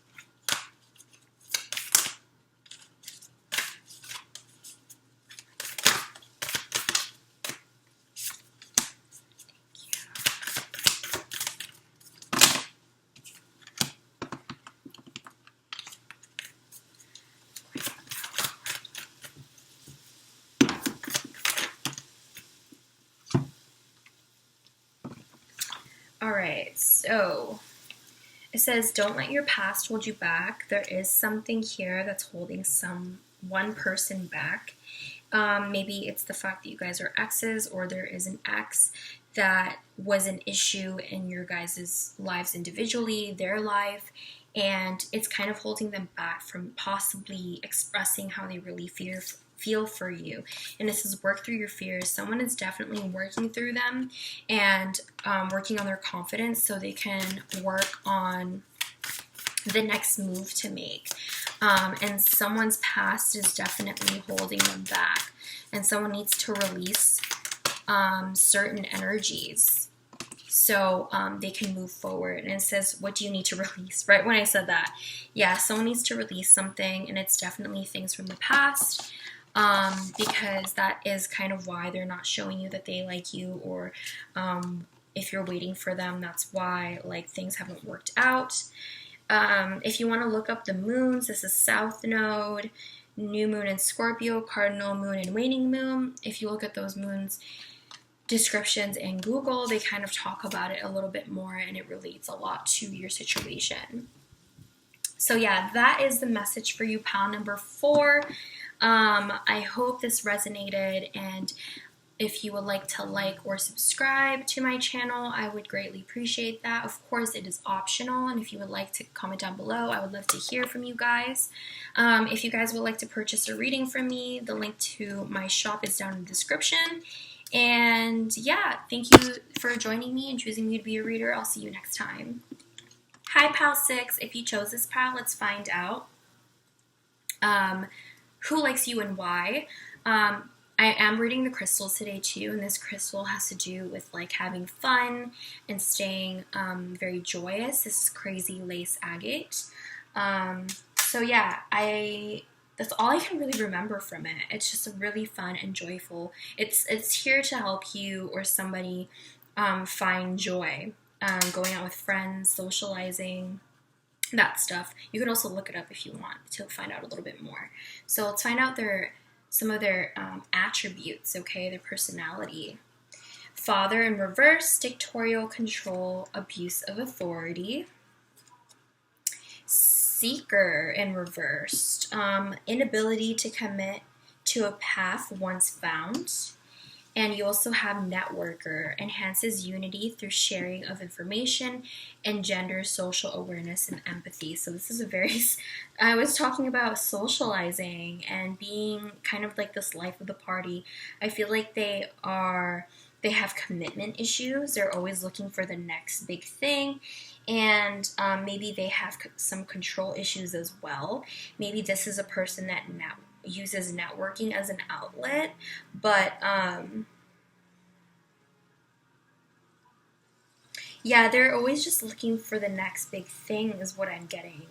S1: Alright, so it says, don't let your past hold you back. There is something here that's holding one person back. Maybe it's the fact that you guys are exes, or there is an ex that was an issue in your guys' lives individually, their life, and it's kind of holding them back from possibly expressing how they really feel for you. And this is work through your fears. Someone is definitely working through them and working on their confidence so they can work on the next move to make. And someone's past is definitely holding them back, and someone needs to release certain energies so they can move forward. And it says, what do you need to release? Right when I said that, yeah, someone needs to release something, and it's definitely things from the past, because that is kind of why they're not showing you that they like you, or if you're waiting for them, that's why, like, things haven't worked out. If you want to look up the moons, this is South Node, New Moon in Scorpio, Cardinal Moon and Waning Moon. If you look at those moons descriptions in Google, they kind of talk about it a little bit more, and it relates a lot to your situation. So yeah, that is the message for you, pal number 4. I hope this resonated, and if you would like to like or subscribe to my channel, I would greatly appreciate that. Of course, it is optional, and if you would like to comment down below, I would love to hear from you guys. If you guys would like to purchase a reading from me, the link to my shop is down in the description. And yeah, thank you for joining me and choosing me to be a reader. I'll see you next time. Hi, Pal 6. If you chose this pal, let's find out who likes you and why. I am reading the crystals today too, and this crystal has to do with like having fun and staying very joyous. This is Crazy Lace Agate. So yeah, that's all I can really remember from it. It's just really fun and joyful. It's here to help you or somebody find joy, going out with friends, socializing, that stuff. You could also look it up if you want to find out a little bit more. So let's find out some of their attributes, okay, their personality. Father in reverse, dictatorial control, abuse of authority. Seeker in reverse, inability to commit to a path once found. And you also have networker, enhances unity through sharing of information, and gender social awareness and empathy. So this is I was talking about socializing and being kind of like this life of the party. I feel like they have commitment issues. They're always looking for the next big thing. And maybe they have some control issues as well. Maybe this is a person that uses networking as an outlet, but yeah, they're always just looking for the next big thing is what I'm getting.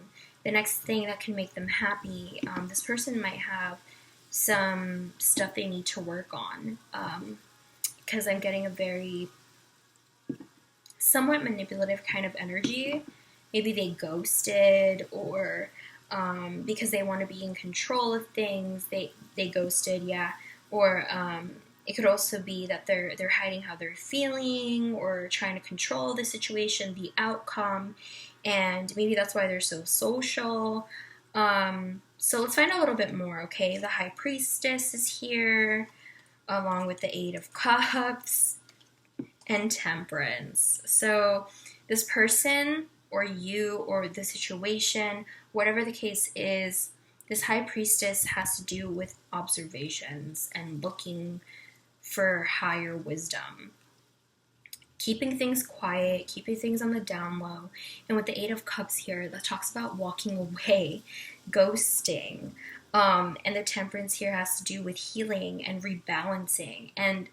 S1: The next thing that can make them happy. This person might have some stuff they need to work on, because I'm getting a very somewhat manipulative kind of energy. Maybe they ghosted, or because they want to be in control of things, they ghosted, yeah. Or it could also be that they're hiding how they're feeling, or trying to control the situation, the outcome, and maybe that's why they're so social. So let's find out a little bit more, okay? The High Priestess is here, along with the Eight of Cups and Temperance. So This person or you or the situation, whatever the case is, this high priestess has to do with observations and looking for higher wisdom. Keeping things quiet, keeping things on the down low. And with the Eight of Cups here, that talks about walking away, ghosting. And the Temperance here has to do with healing and rebalancing. And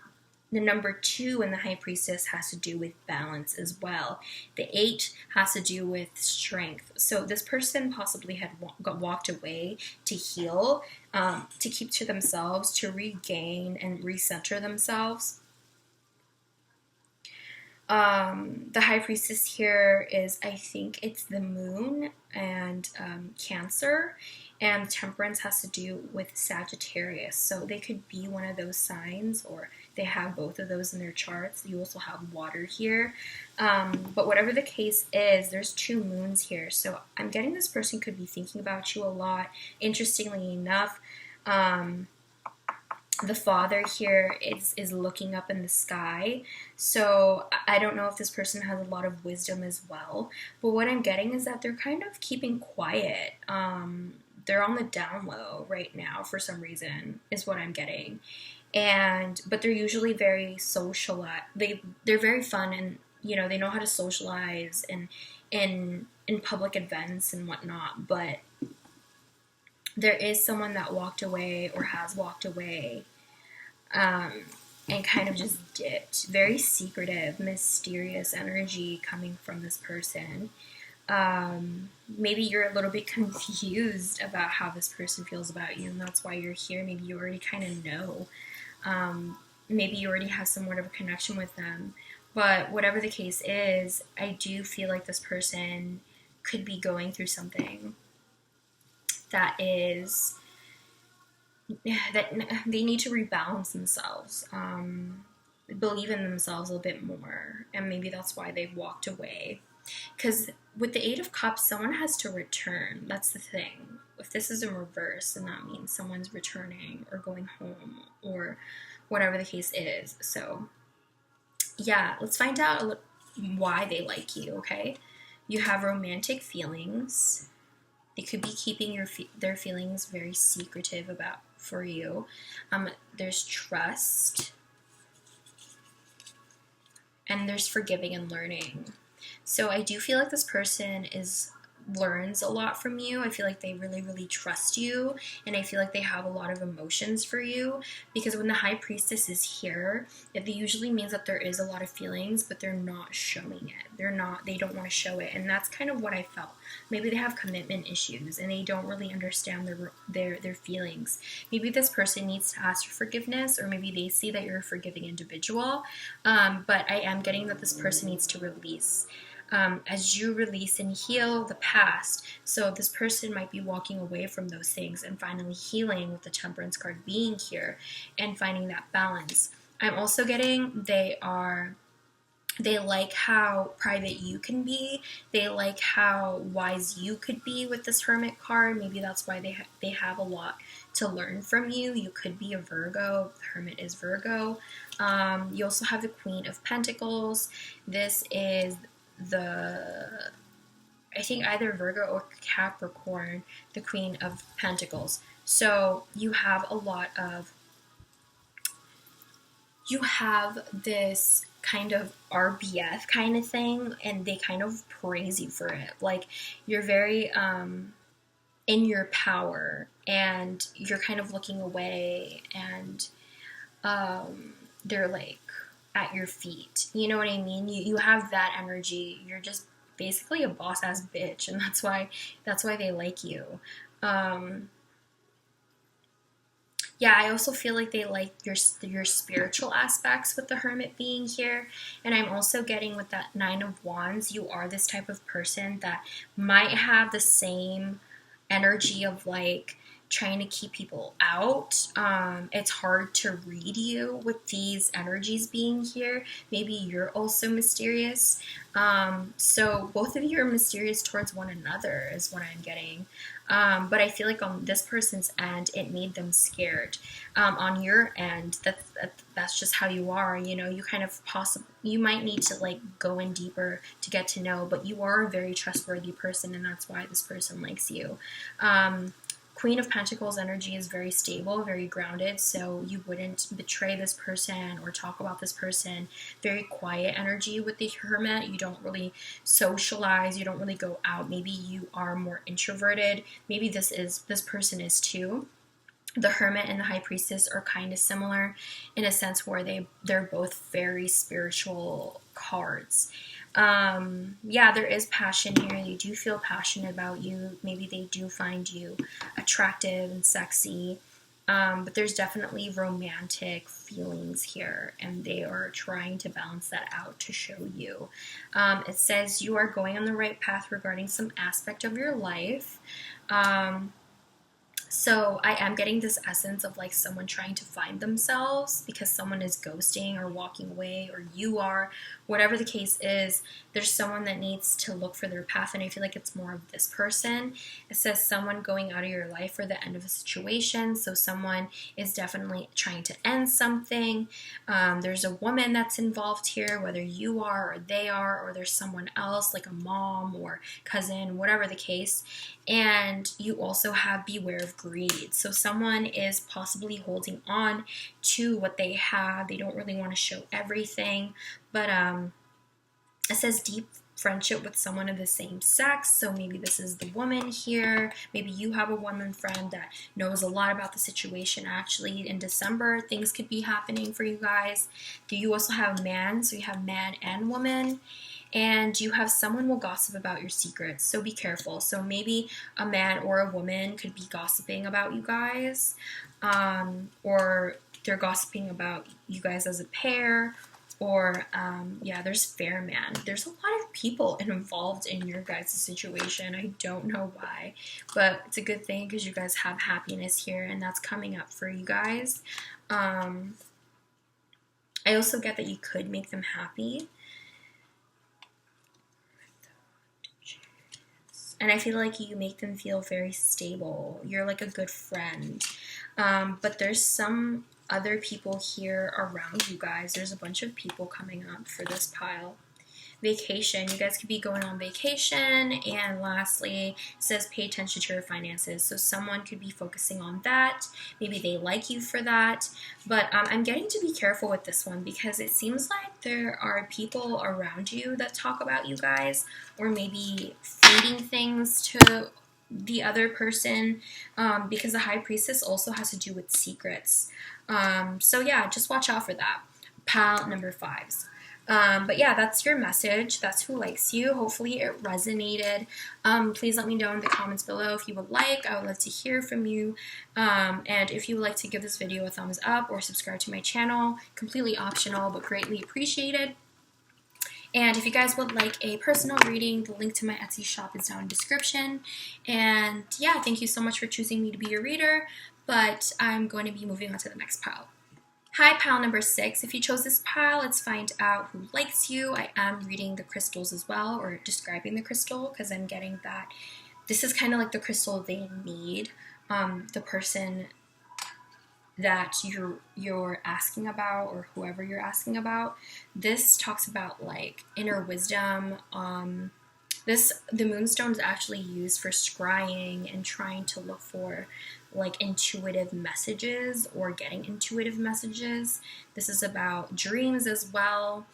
S1: the number 2 in the High Priestess has to do with balance as well. The 8 has to do with strength. So this person possibly had walked away to heal, to keep to themselves, to regain and recenter themselves. The High Priestess here is, I think it's the Moon and Cancer, and Temperance has to do with Sagittarius. So they could be one of those signs, or they have both of those in their charts. You also have water here. But whatever the case is, there's 2 moons here. So I'm getting this person could be thinking about you a lot. Interestingly enough, the Father here is looking up in the sky. So I don't know if this person has a lot of wisdom as well. But what I'm getting is that they're kind of keeping quiet. They're on the down low right now for some reason, is what I'm getting. But they're usually very social. They're very fun, and they know how to socialize and in public events and whatnot. But there is someone that walked away or has walked away, and kind of just dipped. Very secretive, mysterious energy coming from this person. Maybe you're a little bit confused about how this person feels about you, and that's why you're here. Maybe you already kind of know. Maybe you already have somewhat of a connection with them. But whatever the case is, I do feel like this person could be going through something that they need to rebalance themselves, believe in themselves a little bit more, and maybe that's why they've walked away. Because with the Eight of Cups, someone has to return. That's the thing. If this is in reverse, then that means someone's returning or going home or whatever the case is. So, yeah, let's find out why they like you, okay? You have romantic feelings. They could be keeping their feelings very secretive for you. There's trust. And there's forgiving and learning. So I do feel like this person learns a lot from you. I feel like they really, really trust you, and I feel like they have a lot of emotions for you, because when the High Priestess is here, it usually means that there is a lot of feelings, but they're not showing it. They don't want to show it, and that's kind of what I felt. Maybe they have commitment issues, and they don't really understand their feelings. Maybe this person needs to ask for forgiveness, or maybe they see that you're a forgiving individual, but I am getting that this person needs to release. As you release and heal the past. So this person might be walking away from those things and finally healing with the Temperance card being here and finding that balance. I'm also getting they like how private you can be. They like how wise you could be with this Hermit card. Maybe that's why they have a lot to learn from you. You could be a Virgo. The Hermit is Virgo. You also have the Queen of Pentacles. This is I think either Virgo or Capricorn, the Queen of Pentacles. So you have this kind of RBF kind of thing, and they kind of praise you for it. Like, you're very in your power, and you're kind of looking away, and they're like at your feet. You know what I mean? You have that energy. You're just basically a boss ass bitch, and that's why they like you. Yeah, I also feel like they like your spiritual aspects with the Hermit being here. And I'm also getting with that Nine of Wands, you are this type of person that might have the same energy of like trying to keep people out. It's hard to read you with these energies being here. Maybe you're also mysterious. So both of you are mysterious towards one another is what I'm getting. But I feel like on this person's end, it made them scared. On your end, that's just how you are. You know, you kind of you might need to like go in deeper to get to know, but you are a very trustworthy person, and that's why this person likes you. Queen of Pentacles energy is very stable, very grounded, so you wouldn't betray this person or talk about this person. Very quiet energy with the Hermit. You don't really socialize, you don't really go out. Maybe you are more introverted. Maybe this person is too. The Hermit and the High Priestess are kind of similar in a sense where they're both very spiritual cards. Yeah, there is passion here. They do feel passionate about you. Maybe they do find you attractive and sexy. But there's definitely romantic feelings here, and they are trying to balance that out to show you. It says you are going on the right path regarding some aspect of your life. So I am getting this essence of like someone trying to find themselves because someone is ghosting or walking away, or you are, whatever the case is, there's someone that needs to look for their path, and I feel like it's more of this person. It says someone going out of your life for the end of a situation, so someone is definitely trying to end something. There's a woman that's involved here, whether you are or they are, or there's someone else like a mom or cousin, whatever the case. And you also have beware of greed. So someone is possibly holding on to what they have. They don't really want to show everything. But it says deep friendship with someone of the same sex. So maybe this is the woman here. Maybe you have a woman friend that knows a lot about the situation. Actually, in December, things could be happening for you guys. Do you also have man? So you have man and woman. And you have someone will gossip about your secrets, so be careful. So maybe a man or a woman could be gossiping about you guys, or they're gossiping about you guys as a pair, or yeah, there's fair man. There's a lot of people involved in your guys' situation. I don't know why, but it's a good thing because you guys have happiness here, and that's coming up for you guys. I also get that you could make them happy. And I feel like you make them feel very stable. You're like a good friend. But there's some other people here around you guys. There's a bunch of people coming up for this pile. Vacation. You guys could be going on vacation. And lastly, it says pay attention to your finances. So someone could be focusing on that. Maybe they like you for that. But I'm getting to be careful with this one because it seems like there are people around you that talk about you guys, or maybe feeding things to the other person, because the High Priestess also has to do with secrets. So yeah, just watch out for that. Pile number 5s. But yeah, that's your message. That's who likes you. Hopefully it resonated. Please let me know in the comments below if you would like. I would love to hear from you. And if you would like to give this video a thumbs up or subscribe to my channel, completely optional, but greatly appreciated. And if you guys would like a personal reading, the link to my Etsy shop is down in the description. And yeah, thank you so much for choosing me to be your reader. But I'm going to be moving on to the next pile. Hi, pile number 6. If you chose this pile, let's find out who likes you. I am reading the crystals as well, or describing the crystal, because I'm getting that this is kind of like the crystal they need. The person that you're asking about, or whoever you're asking about. This talks about like inner wisdom. The moonstone is actually used for scrying and trying to look for like intuitive messages or getting intuitive messages. This is about dreams as well.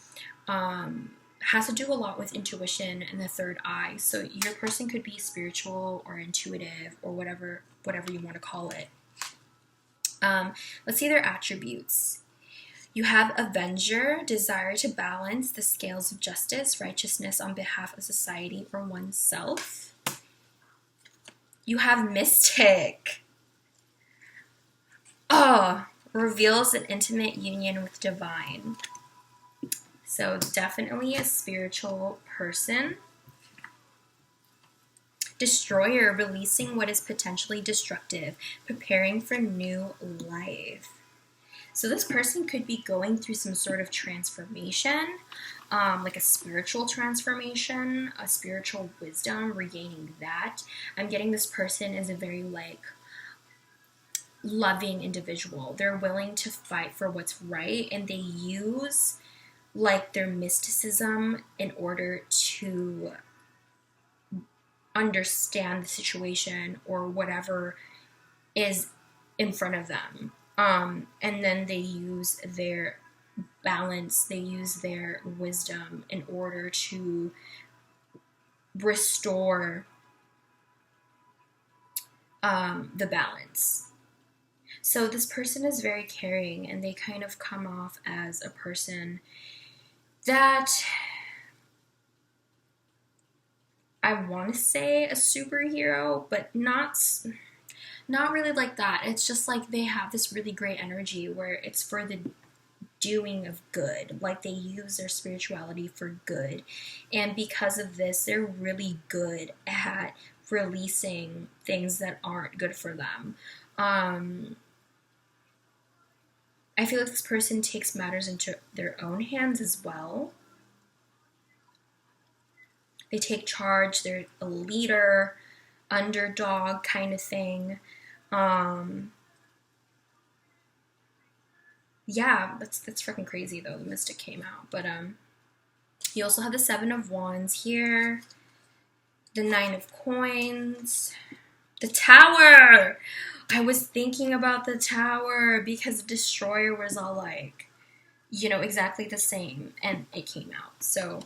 S1: Has to do a lot with intuition and the third eye. So your person could be spiritual or intuitive or whatever you want to call it. Let's see their attributes. You have Avenger, desire to balance the scales of justice, righteousness on behalf of society or oneself. You have Mystic. Reveals an intimate union with divine. So definitely a spiritual person. Destroyer, releasing what is potentially destructive, preparing for new life. So this person could be going through some sort of transformation, like a spiritual transformation, a spiritual wisdom, regaining that. I'm getting this person is a very like loving individual. They're willing to fight for what's right, and they use like their mysticism in order to understand the situation or whatever is in front of them. And then they use their balance, they use their wisdom in order to restore the balance. So this person is very caring, and they kind of come off as a person that I want to say a superhero, but not really like that. It's just like they have this really great energy where it's for the doing of good. Like they use their spirituality for good. And because of this, they're really good at releasing things that aren't good for them. I feel like this person takes matters into their own hands as well. They take charge, they're a leader, underdog kind of thing. Yeah, that's freaking crazy though. The Mystic came out. But you also have the Seven of Wands here, the Nine of Coins, the Tower. I was thinking about the Tower because the Destroyer was all like, you know, exactly the same, and it came out. So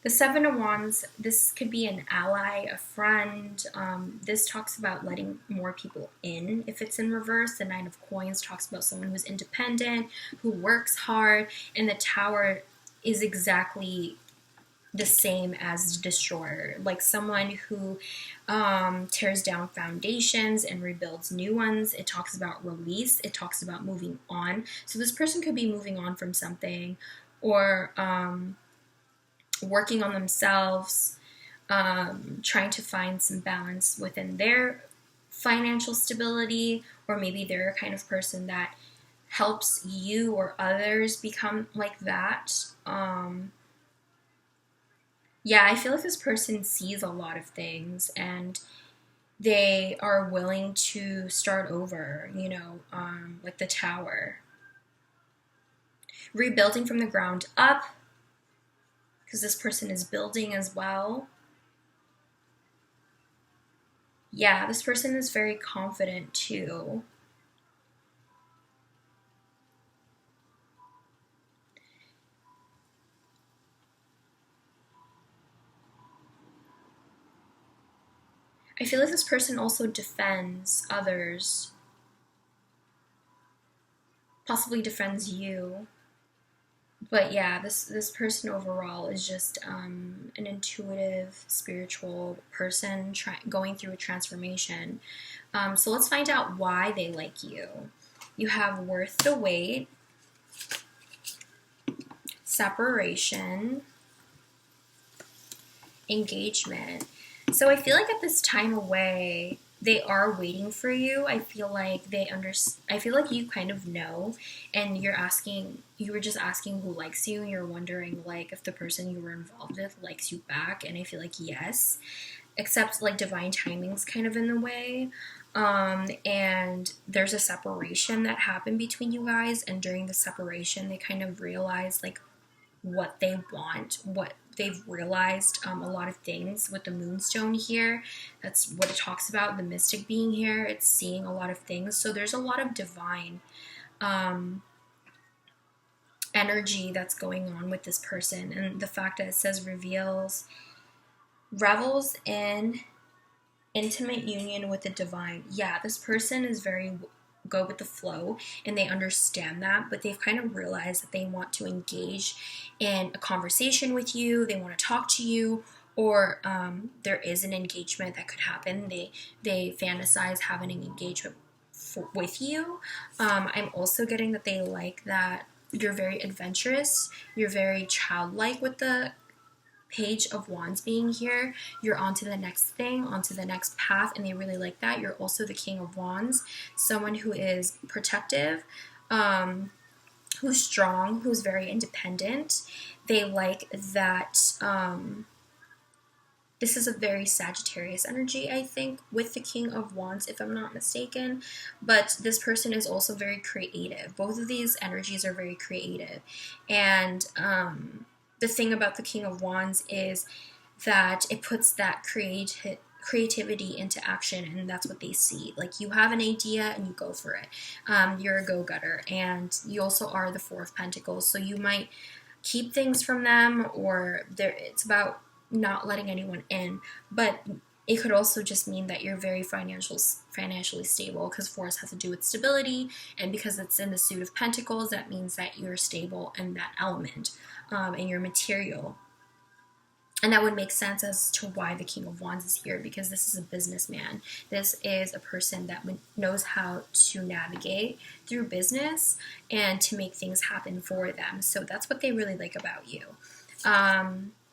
S1: the Seven of Wands, this could be an ally, a friend. This talks about letting more people in if it's in reverse. The Nine of Coins talks about someone who's independent, who works hard. And the Tower is exactly the same as the Destroyer. Like someone who tears down foundations and rebuilds new ones. It talks about release. It talks about moving on. So this person could be moving on from something, or working on themselves, trying to find some balance within their financial stability, or maybe they're a kind of person that helps you or others become like that. Yeah, I feel like this person sees a lot of things and they are willing to start over, you know, like the Tower. Rebuilding from the ground up, because this person is building as well. Yeah, this person is very confident too. I feel like this person also defends others, possibly defends you. But yeah, this person overall is just an intuitive, spiritual person going through a transformation. So let's find out why they like you. You have worth the wait, separation, engagement. So I feel like at this time away, they are waiting for you. I feel like I feel like you kind of know, and you were just asking who likes you, and you're wondering like if the person you were involved with likes you back, and I feel like yes, except like divine timing's kind of in the way. And there's a separation that happened between you guys, and during the separation, they kind of realized like what they want, what they've realized, a lot of things with the moonstone here. That's what it talks about, the Mystic being here. It's seeing a lot of things. So there's a lot of divine energy that's going on with this person. And the fact that it says revels in intimate union with the divine. Yeah, this person is very go with the flow, and they understand that, but they've kind of realized that they want to engage in a conversation with you, they want to talk to you, or there is an engagement that could happen. They fantasize having an engagement with you. I'm also getting that they like that you're very adventurous, you're very childlike with the Page of Wands being here, you're on to the next thing, on to the next path, and they really like that. You're also the King of Wands, someone who is protective, who's strong, who's very independent. They like that. This is a very Sagittarius energy, I think, with the King of Wands, if I'm not mistaken. But this person is also very creative. Both of these energies are very creative. And the thing about the King of Wands is that it puts that creativity into action, and that's what they see. Like, you have an idea and you go for it. You're a go-getter, and you also are the Four of Pentacles. So you might keep things from them, or it's about not letting anyone in, but it could also just mean that you're very financially stable, because Force has to do with stability, and because it's in the suit of Pentacles, that means that you're stable in that element, in your material. And that would make sense as to why the King of Wands is here, because this is a businessman. This is a person that knows how to navigate through business and to make things happen for them. So that's what they really like about you.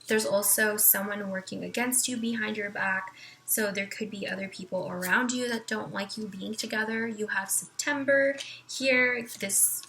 S1: There's also someone working against you behind your back. So there could be other people around you that don't like you being together. You have September here. This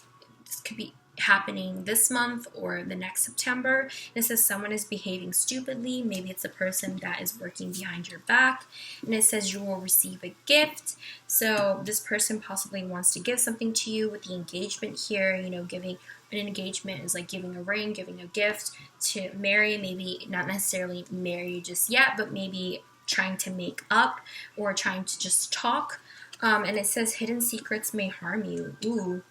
S1: could be happening this month or the next September. This is someone is behaving stupidly. Maybe it's a person that is working behind your back. And it says you will receive a gift. So this person possibly wants to give something to you with the engagement here. You know, giving an engagement is like giving a ring, giving a gift to marry. Maybe not necessarily marry just yet, but maybe trying to make up or trying to just talk. And it says hidden secrets may harm you. Ooh.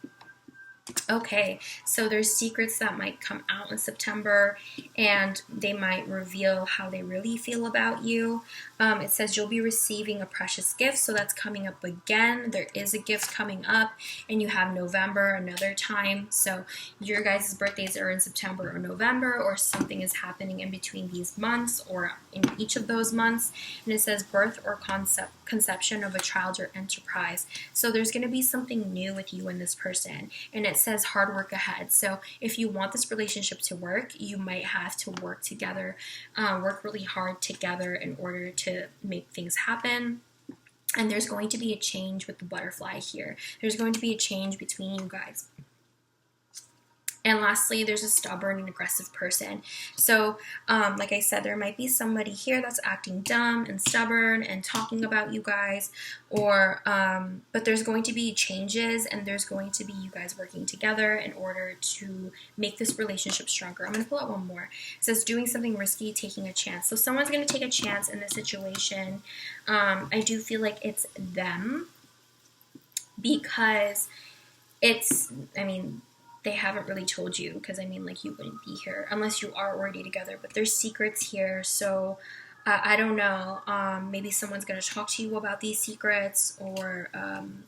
S1: Okay, so there's secrets that might come out in September, and they might reveal how they really feel about you. It says you'll be receiving a precious gift, so that's coming up again. There is a gift coming up, and you have November another time. So your guys' birthdays are in September or November, or something is happening in between these months or in each of those months. And it says birth or conception of a child or enterprise. So there's going to be something new with you and this person, and it says hard work ahead. So if you want this relationship to work, you might have to work together, work really hard together in order to make things happen. And there's going to be a change with the butterfly here. There's going to be a change between you guys. And lastly, there's a stubborn and aggressive person. So, like I said, there might be somebody here that's acting dumb and stubborn and talking about you guys, or, but there's going to be changes, and there's going to be you guys working together in order to make this relationship stronger. I'm going to pull out one more. It says doing something risky, taking a chance. So someone's going to take a chance in this situation. I do feel like it's them, because they haven't really told you, because like, you wouldn't be here unless you are already together, but there's secrets here. So I don't know, maybe someone's going to talk to you about these secrets, or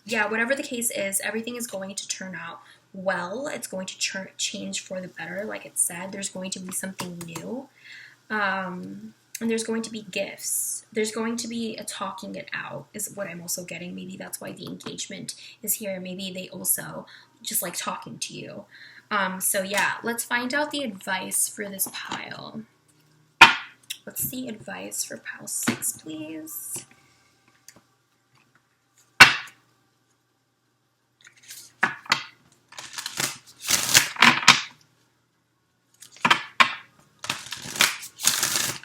S1: yeah, whatever the case is, everything is going to turn out well. It's going to change for the better. Like it said, there's going to be something new, and there's going to be gifts. There's going to be a talking it out, is what I'm also getting. Maybe that's why the engagement is here. Maybe they also just like talking to you. So yeah, let's find out the advice for this pile. What's the advice for pile 6, please?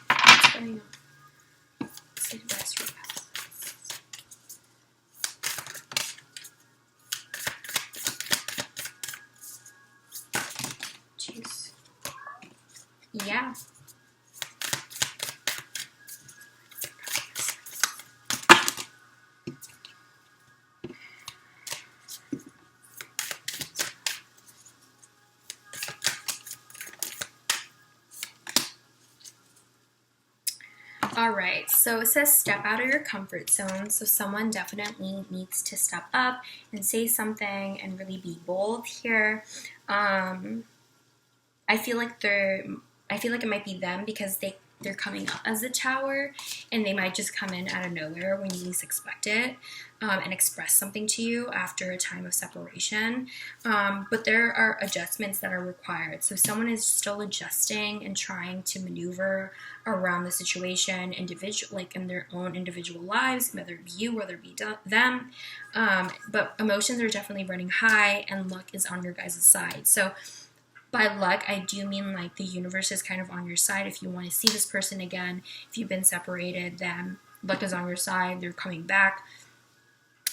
S1: What's going on? What's the advice for pile 6? Jeez. Yeah. All right, so it says step out of your comfort zone. So someone definitely needs to step up and say something and really be bold here. I feel like it might be them, because they're coming up as the Tower, and they might just come in out of nowhere when you least expect it, and express something to you after a time of separation. But there are adjustments that are required. So someone is still adjusting and trying to maneuver around the situation, like in their own individual lives, whether it be you, whether it be them. But emotions are definitely running high, and luck is on your guys' side. So by luck, I do mean like the universe is kind of on your side. If you want to see this person again, if you've been separated, then luck is on your side. They're coming back.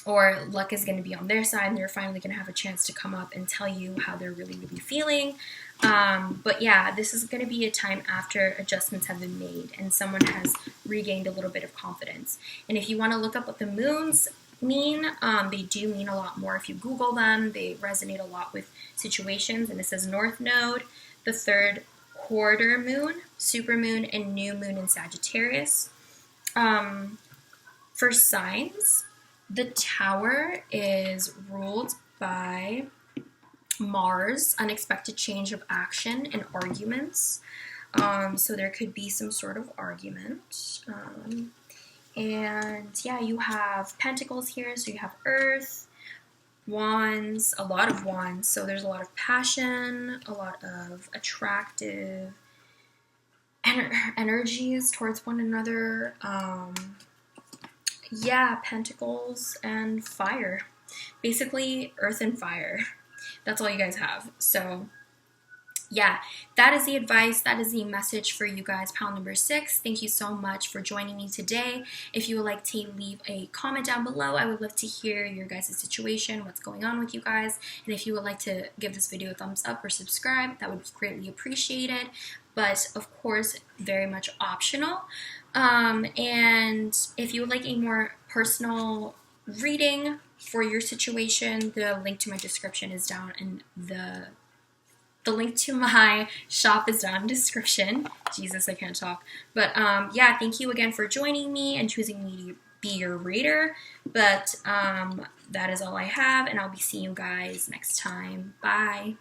S1: Or luck is going to be on their side, and they're finally going to have a chance to come up and tell you how they're really, really feeling. But yeah, this is going to be a time after adjustments have been made and someone has regained a little bit of confidence. And if you want to look up what the moons mean, they do mean a lot more if you Google them. They resonate a lot with situations. And it says North Node, the third quarter moon, supermoon, and new moon in Sagittarius. For signs, the Tower is ruled by Mars, unexpected change of action and arguments. So there could be some sort of argument. And yeah, you have Pentacles here, so you have Earth, Wands, a lot of Wands. So there's a lot of passion, a lot of attractive energies towards one another. Yeah, Pentacles and fire. Basically, earth and fire. That's all you guys have. So yeah, that is the advice. That is the message for you guys, pile number 6. Thank you so much for joining me today. If you would like to leave a comment down below, I would love to hear your guys' situation, what's going on with you guys. And if you would like to give this video a thumbs up or subscribe, that would be greatly appreciated. But of course, very much optional. And if you would like a more personal reading for your situation, the link to my description is down in the link to my shop is down in the description. Jesus, I can't talk. But yeah, thank you again for joining me and choosing me to be your reader. But that is all I have, and I'll be seeing you guys next time. Bye.